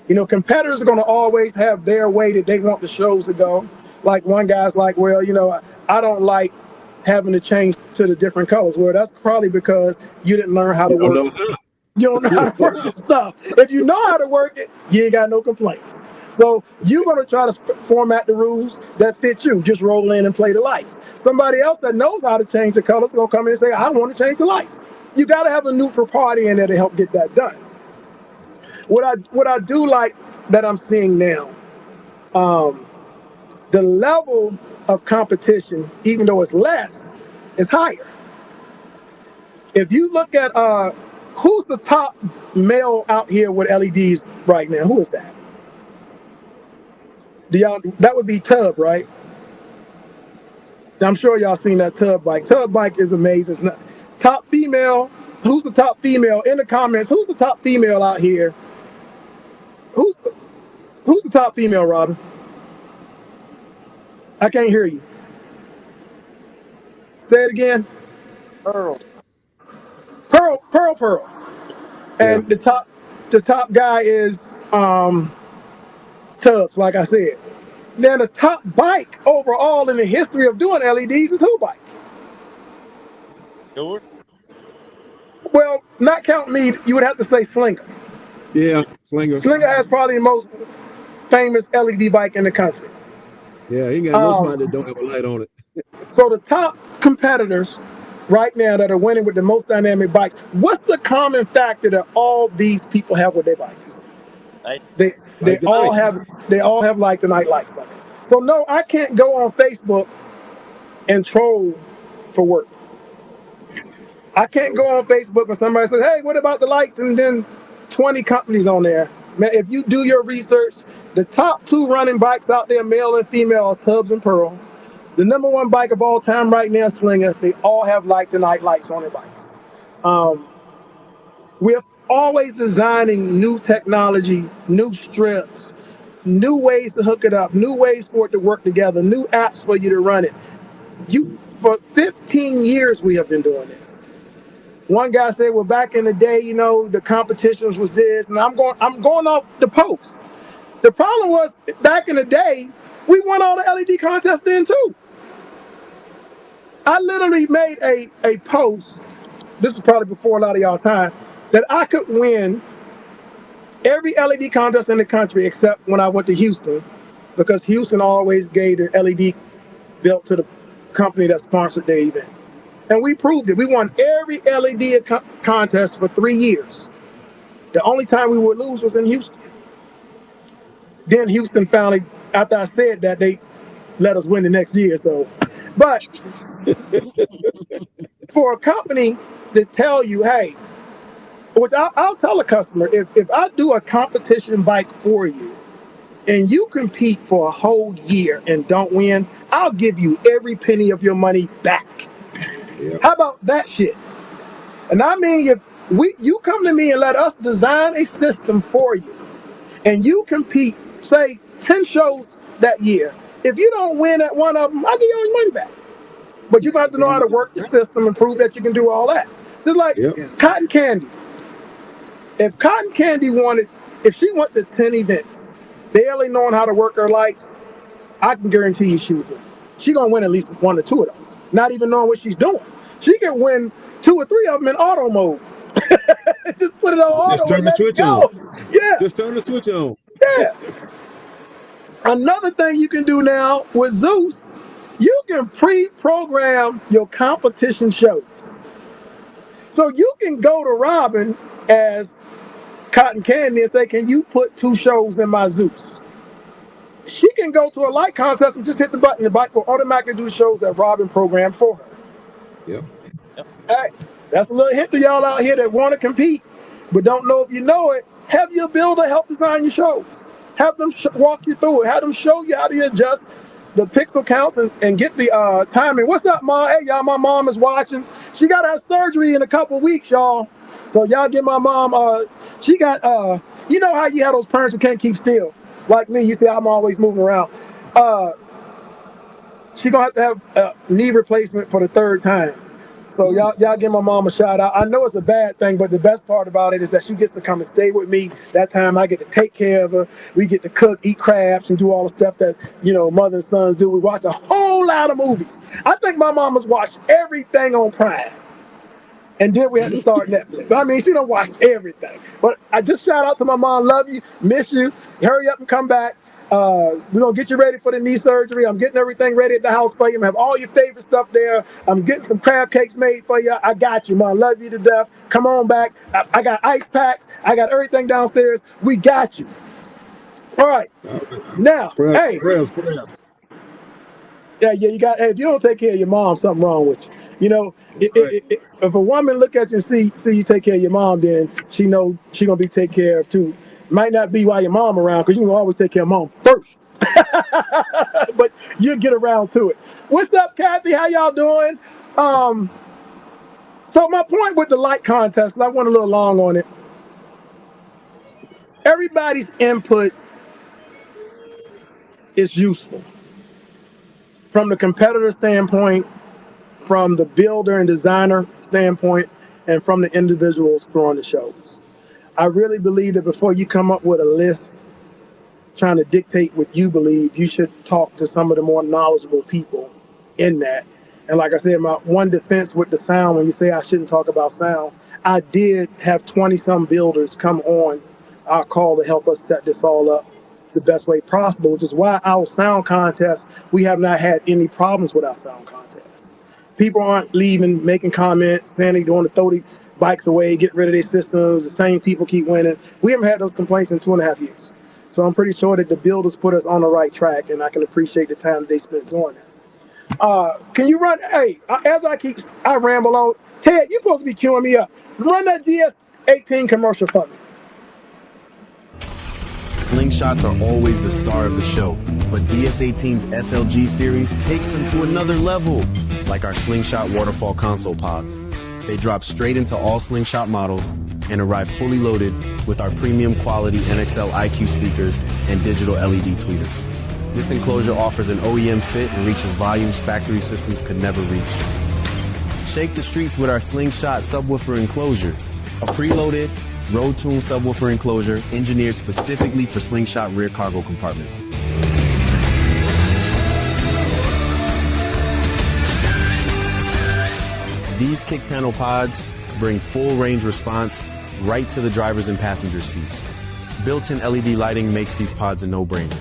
You know, competitors are gonna always have their way that they want the shows to go. Like one guy's like, well, you know, I don't like having to change to the different colors. Well, that's probably because you didn't learn how to work. You don't know how to work your stuff. If you know how to work it, you ain't got no complaints. So you're gonna try to format the rules that fit you. Just roll in and play the lights. Somebody else that knows how to change the colors gonna come in and say, I want to change the lights. You gotta have a neutral party in there to help get that done. What I do like that I'm seeing now, the level of competition, even though it's less, is higher. If you look at who's the top male out here with LEDs right now, who is that? That would be Tub, right? I'm sure y'all seen that Tub bike. Tub bike is amazing. It's not, top female, who's the top female? In the comments, who's the top female out here? Who's the top female, Robin? I can't hear you. Say it again. Pearl. And the top guy is Tubbs, like I said. Now the top bike overall in the history of doing LEDs is who bike? Sure. Well, not counting me, you would have to say Slinger. Yeah, Slinger. Slinger has probably the most famous LED bike in the country. Yeah, he got no spot that don't have a light on it. So the top competitors right now that are winning with the most dynamic bikes, what's the common factor that all these people have with their bikes? They all have Light the Night lights on it. So no, I can't go on Facebook and troll for work. I can't go on Facebook when somebody says, hey, what about the lights? And then 20 companies on there. Man, if you do your research, the top two running bikes out there, male and female, are Tubbs and Pearl. The number one bike of all time right now is Slinger. They all have Light the Night lights on their bikes. We're always designing new technology, new strips, new ways to hook it up, new ways for it to work together, new apps for you to run it. For 15 years we have been doing this. One guy said, well, back in the day, you know, the competitions was this, and I'm going off the post. The problem was, back in the day, we won all the LED contests then too. I literally made a post, this was probably before a lot of y'all time, that I could win every LED contest in the country except when I went to Houston, because Houston always gave the LED belt to the company that sponsored the event. And we proved it. We won every LED contest for 3 years. The only time we would lose was in Houston. Then Houston finally, after I said that, they let us win the next year. So, but for a company to tell you, hey, which I'll tell a customer, if I do a competition bike for you and you compete for a whole year and don't win, I'll give you every penny of your money back. Yep. How about that shit? And I mean, if you come to me and let us design a system for you and you compete, say 10 shows that year, if you don't win at one of them, I'll give you all your money back. But you're gonna have to know how to work the system and prove that you can do all that. Just like Cotton Candy. If Cotton Candy wanted if she went to 10 events, barely knowing how to work her lights, I can guarantee you she would win. She gonna win at least 1 or 2 of those, not even knowing what she's doing. She can win 2 or 3 of them in auto mode. Just put it on auto. Just turn and the let it switch go. on. Yeah. Just turn the switch on. Yeah. Another thing you can do now with Zeus, you can pre-program your competition shows. So you can go to Robin as Cotton Candy and say, can you put 2 shows in my Zeus? She can go to a light contest and just hit the button. The bike will automatically do the shows that Robin programmed for her. Yep. Hey, that's a little hint to y'all out here that want to compete, but don't know if you know it. Have your builder help design your shows. Have them walk you through it. Have them show you how to adjust the pixel counts and get the timing. What's up, Mom? Hey, y'all, my mom is watching. She got to have surgery in a couple weeks, y'all. So y'all give my mom, she got, you know how you have those parents who can't keep still? Like me, you see I'm always moving around. She gonna have to have a knee replacement for the 3rd time. So y'all give my mom a shout out. I know it's a bad thing, but the best part about it is that she gets to come and stay with me. That time I get to take care of her. We get to cook, eat crabs, and do all the stuff that, you know, mother and sons do. We watch a whole lot of movies. I think my mama's watched everything on Prime. And then we had to start Netflix. I mean, she don't watch everything. But I just shout out to my mom. Love you, miss you. Hurry up and come back. We're going to get you ready for the knee surgery. I'm getting everything ready at the house for you. I'm going to have all your favorite stuff there. I'm getting some crab cakes made for you. I got you, Mom. Love you to death. Come on back. I got ice packs. I got everything downstairs. We got you. All right. Now, hey. Prayers. Yeah, you got. Hey, if you don't take care of your mom, something wrong with you. You know, if a woman look at you and see you take care of your mom, then she know she gonna be taken care of too. Might not be while your mom around, because you can always take care of mom first. But you'll get around to it. What's up, Kathy? How y'all doing? So my point with the light contest, 'cause I went a little long on it. Everybody's input is useful. From the competitor standpoint, from the builder and designer standpoint, and from the individuals throwing the shows. I really believe that before you come up with a list trying to dictate what you believe, you should talk to some of the more knowledgeable people in that. And like I said, my one defense with the sound, when you say I shouldn't talk about sound, I did have 20-some builders come on our call to help us set this all up the best way possible, which is why our sound contest, we have not had any problems with our sound contest. People aren't leaving, making comments, saying they're going to throw the bikes away, get rid of their systems, the same people keep winning. We haven't had those complaints in 2.5 years. So I'm pretty sure that the builders put us on the right track, and I can appreciate the time that they spent doing that. Can you run, hey, as I ramble on, Ted, you're supposed to be queuing me up. Run that DS18 commercial for me. Slingshots are always the star of the show, but DS18's SLG series takes them to another level, like our Slingshot Waterfall console pods. They drop straight into all Slingshot models and arrive fully loaded with our premium quality NXL IQ speakers and digital LED tweeters. This enclosure offers an OEM fit and reaches volumes factory systems could never reach. Shake the streets with our Slingshot subwoofer enclosures, a preloaded, road-tuned subwoofer enclosure engineered specifically for Slingshot rear cargo compartments. These kick panel pods bring full range response right to the driver's and passenger seats. Built-in LED lighting makes these pods a no-brainer.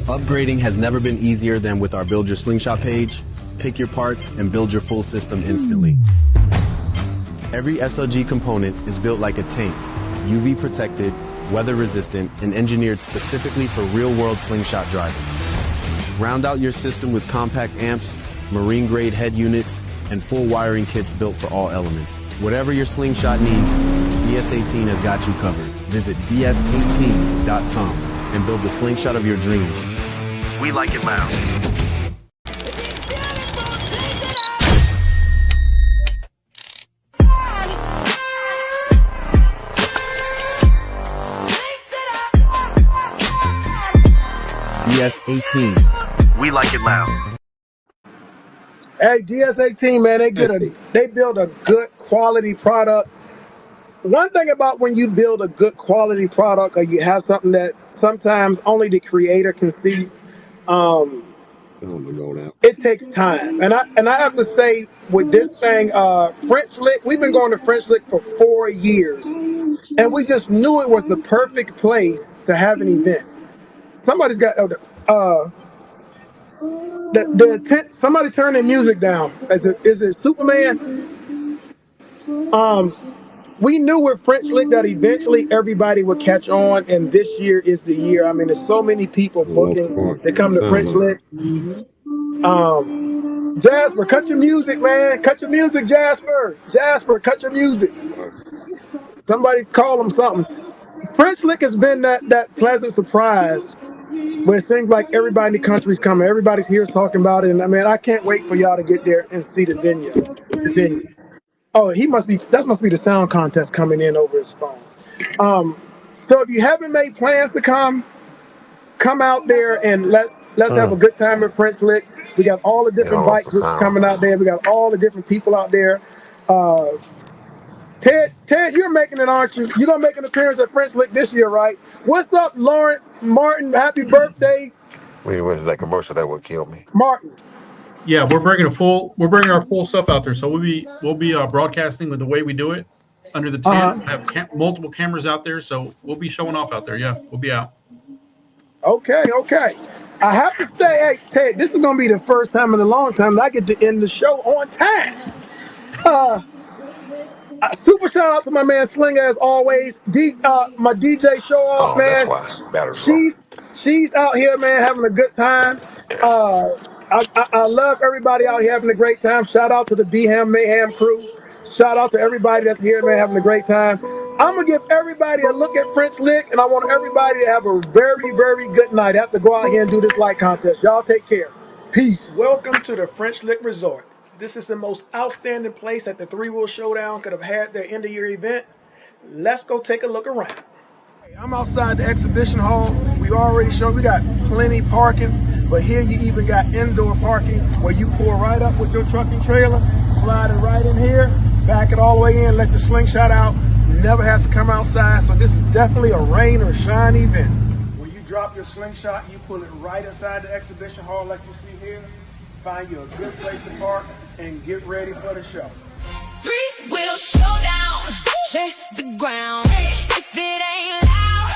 Upgrading has never been easier than with our Build Your Slingshot page. Pick your parts and build your full system instantly. Every SLG component is built like a tank, UV protected, weather resistant, and engineered specifically for real-world Slingshot driving. Round out your system with compact amps, marine-grade head units, and full wiring kits built for all elements. Whatever your Slingshot needs, DS18 has got you covered. Visit ds18.com and build the Slingshot of your dreams. We like it loud. DS18. We like it loud. Hey, DS18, man, they build a good quality product. one thing about when you build a good quality product, or you have something that sometimes only the creator can see, it takes time. And I have to say, with this thing, French Lick, we've been going to French Lick for 4 years, and we just knew it was the perfect place to have an event. Somebody's got somebody turn their music down. Is it Superman? We knew with French Lick that eventually everybody would catch on, and this year is the year. I mean, there's so many people booking that come to French Lick. Jasper, cut your music, man. Cut your music, Jasper. Jasper, cut your music. Somebody call him something. French Lick has been that pleasant surprise where it seems like everybody in the country's coming. Everybody's here talking about it. And I mean, I can't wait for y'all to get there and see the venue. Oh, that must be the sound contest coming in over his phone. So if you haven't made plans to come out there and let's have a good time at French Lick. We got all the different bike groups coming out there. We got all the different people out there. Ted, you're making it, aren't you? You're gonna make an appearance at French Lick this year, right? What's up, Lawrence Martin? Happy birthday. Wait, was that commercial that would kill me? Martin. Yeah, we're bringing our full stuff out there. So we'll be broadcasting with the way we do it under the tent. Have multiple cameras out there, so we'll be showing off out there. Yeah, we'll be out. Okay. I have to say, hey Ted, this is gonna be the first time in a long time that I get to end the show on time. Super shout out to my man Sling as always. My DJ show off, man. She's out here, man, having a good time. I love everybody out here having a great time. Shout out to the B-Ham Mayhem crew. Shout out to everybody that's here, man, having a great time. I'm going to give everybody a look at French Lick, and I want everybody to have a very, very good night. I have to go out here and do this light contest. Y'all take care. Peace. Welcome to the French Lick Resort. This is the most outstanding place that the Three Wheel Showdown could have had their end-of-year event. Let's go take a look around. I'm outside the exhibition hall. We already showed we got plenty parking, but here you even got indoor parking where you pull right up with your truck and trailer, slide it right in here, back it all the way in, let your slingshot out. Never has to come outside, so this is definitely a rain or shine event. When you drop your slingshot, you pull it right inside the exhibition hall like you see here. Find you a good place to park and get ready for the show. Three Wheel Showdown, shake the ground. If it ain't loud,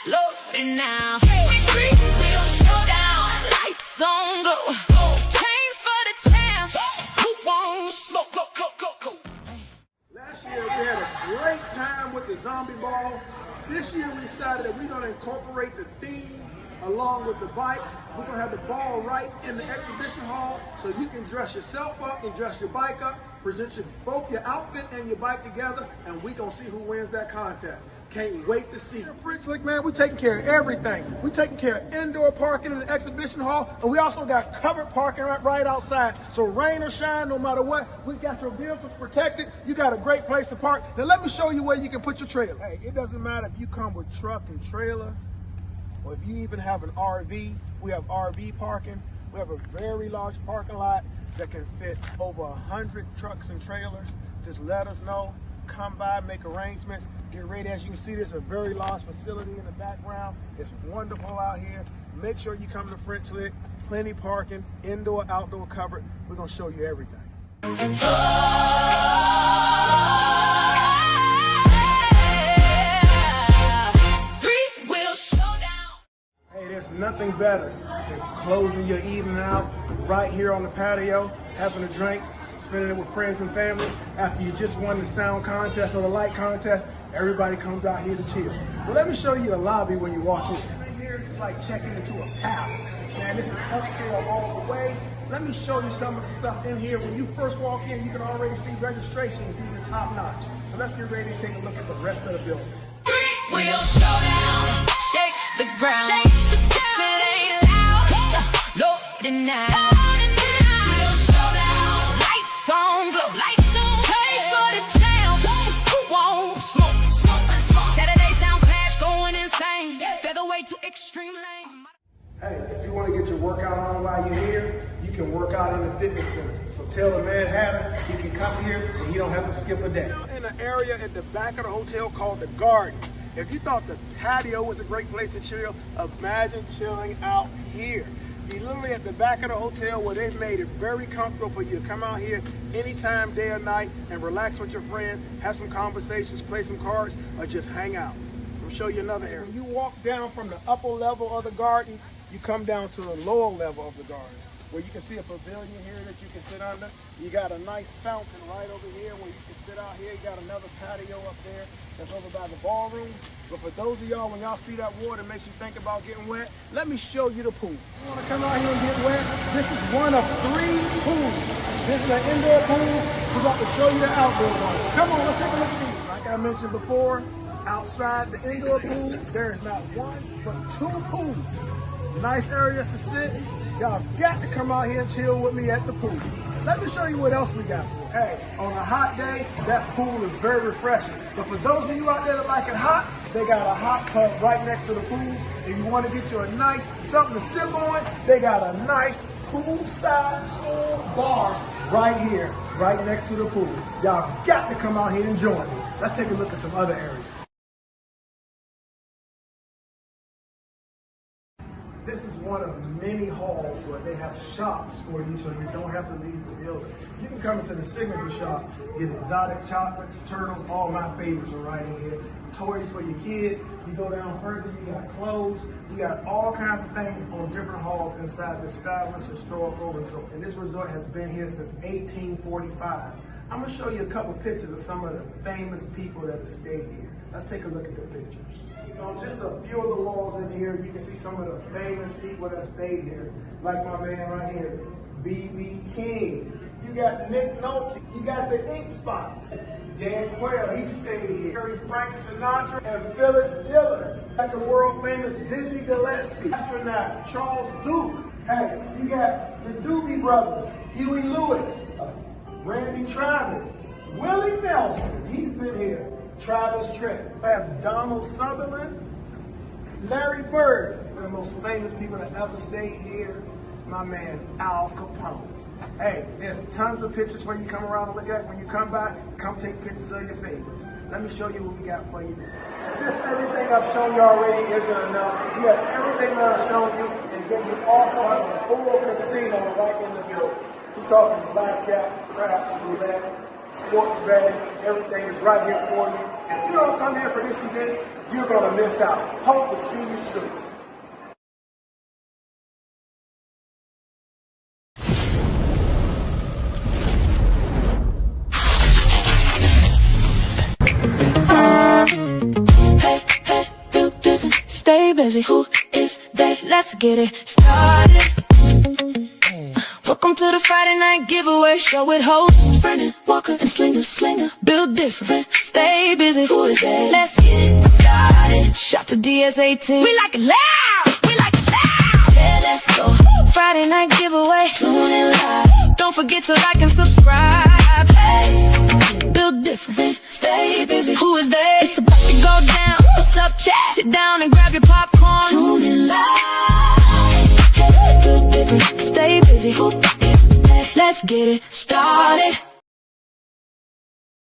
load it now. Three Wheel Showdown, lights on glow. Chains for the champs, who won't smoke? Go. Last year we had a great time with the zombie ball. This year we decided that we're going to incorporate the theme along with the bikes. We're going to have the ball right in the exhibition hall so you can dress yourself up and dress your bike up, present both your outfit and your bike together, and we're going to see who wins that contest. Can't wait to see. French Lick, man, we're taking care of everything. We're taking care of indoor parking in the exhibition hall, and we also got covered parking right outside. So rain or shine, no matter what, we've got your vehicles protected. You got a great place to park. Now let me show you where you can put your trailer. Hey, it doesn't matter if you come with truck and trailer, or if you even have an RV, we have RV parking. We have a very large parking lot that can fit over 100 trucks and trailers. Just let us know, come by, make arrangements, get ready. As you can see, there's a very large facility in the background. It's wonderful out here. Make sure you come to French Lick, plenty parking, indoor, outdoor covered. We're gonna show you everything. Hey, there's nothing better than closing your evening out right here on the patio, having a drink, spending it with friends and family. After you just won the sound contest or the light contest, everybody comes out here to chill. Well, let me show you the lobby when you walk in. In here, it's like checking into a palace. Man, this is upscale all the way. Let me show you some of the stuff in here. When you first walk in, you can already see registration is even top notch. So let's get ready to take a look at the rest of the building. Three Wheel Showdown, shake the ground. If it ain't loud, load it now. Three Wheel Showdown, lights on glow. Chains for the champs, who won't smoke? Saturday sound clash going insane. Featherweight to extreme lane. Hey, if you want to get your workout on while you're here, you can work out in the fitness center. So tell the man Hatter he can come here and he don't have to skip a day. In an area at the back of the hotel called the Gardens. If you thought the patio was a great place to chill, imagine chilling out here. You're literally at the back of the hotel where they've made it very comfortable for you to come out here anytime, day or night, and relax with your friends, have some conversations, play some cards, or just hang out. I'll show you another area. When you walk down from the upper level of the gardens, you come down to the lower level of the gardens, where you can see a pavilion here that you can sit under. You got a nice fountain right over here where you can sit out here. You got another patio up there that's over by the ballroom. But for those of y'all, when y'all see that water that makes you think about getting wet, let me show you the pool. You want to come out here and get wet? This is one of 3 pools. This is the indoor pool. We're about to show you the outdoor ones. Come on, let's take a look at these. Like I mentioned before, outside the indoor pool, there is not 1, but 2 pools. Nice areas to sit. Y'all got to come out here and chill with me at the pool. Let me show you what else we got for you. Hey, on a hot day, that pool is very refreshing. But for those of you out there that like it hot, they got a hot tub right next to the pools. If you want to get you a nice something to sip on, they got a nice poolside bar right here, right next to the pool. Y'all got to come out here and join me. Let's take a look at some other areas. This is one of many halls where they have shops for you so you don't have to leave the building. You can come into the Signature Shop, get exotic chocolates, turtles, all my favorites are right in here. Toys for your kids. You go down further, you got clothes. You got all kinds of things on different halls inside this fabulous historical resort. And this resort has been here since 1845. I'm gonna show you a couple pictures of some of the famous people that have stayed here. Let's take a look at the pictures. On just a few of the walls in here, you can see some of the famous people that stayed here. Like my man right here, B.B. King. You got Nick Nolte. You got the Ink Spots. Dan Quayle, he stayed here. Frank Sinatra and Phyllis Diller. Got the world famous Dizzy Gillespie. Astronaut Charles Duke. Hey, you got the Doobie Brothers. Huey Lewis. Randy Travis. Willie Nelson, he's been here. Travis Tritt. I have Donald Sutherland, Larry Bird, one of the most famous people that ever stayed here. My man, Al Capone. Hey, there's tons of pictures for you to come around and look at. When you come by, come take pictures of your favorites. Let me show you what we got for you. As if everything I've shown you already isn't enough, we have everything that I've shown you and get you all on a full casino right in the building. We're talking blackjack, craps, roulette, sports betting, everything is right here for you. If you don't come here for this event, you're going to miss out. Hope to see you soon. Hey, hey, real different. Stay busy. Who is that? Let's get it started. Welcome to the Friday night giveaway show with hosts Brennan Walker and Slinger. Build different, stay busy. Who is that? Let's get started. Shout to DS18. We like it loud. We like it loud. Yeah, let's go. Friday night giveaway. Tune in live. Don't forget to like and subscribe. Hey, build different, stay busy. Who is that? It's about to go down. What's up, chat? Sit down and grab your popcorn. Tune in live. Hey, build different, stay busy. Let's get it started.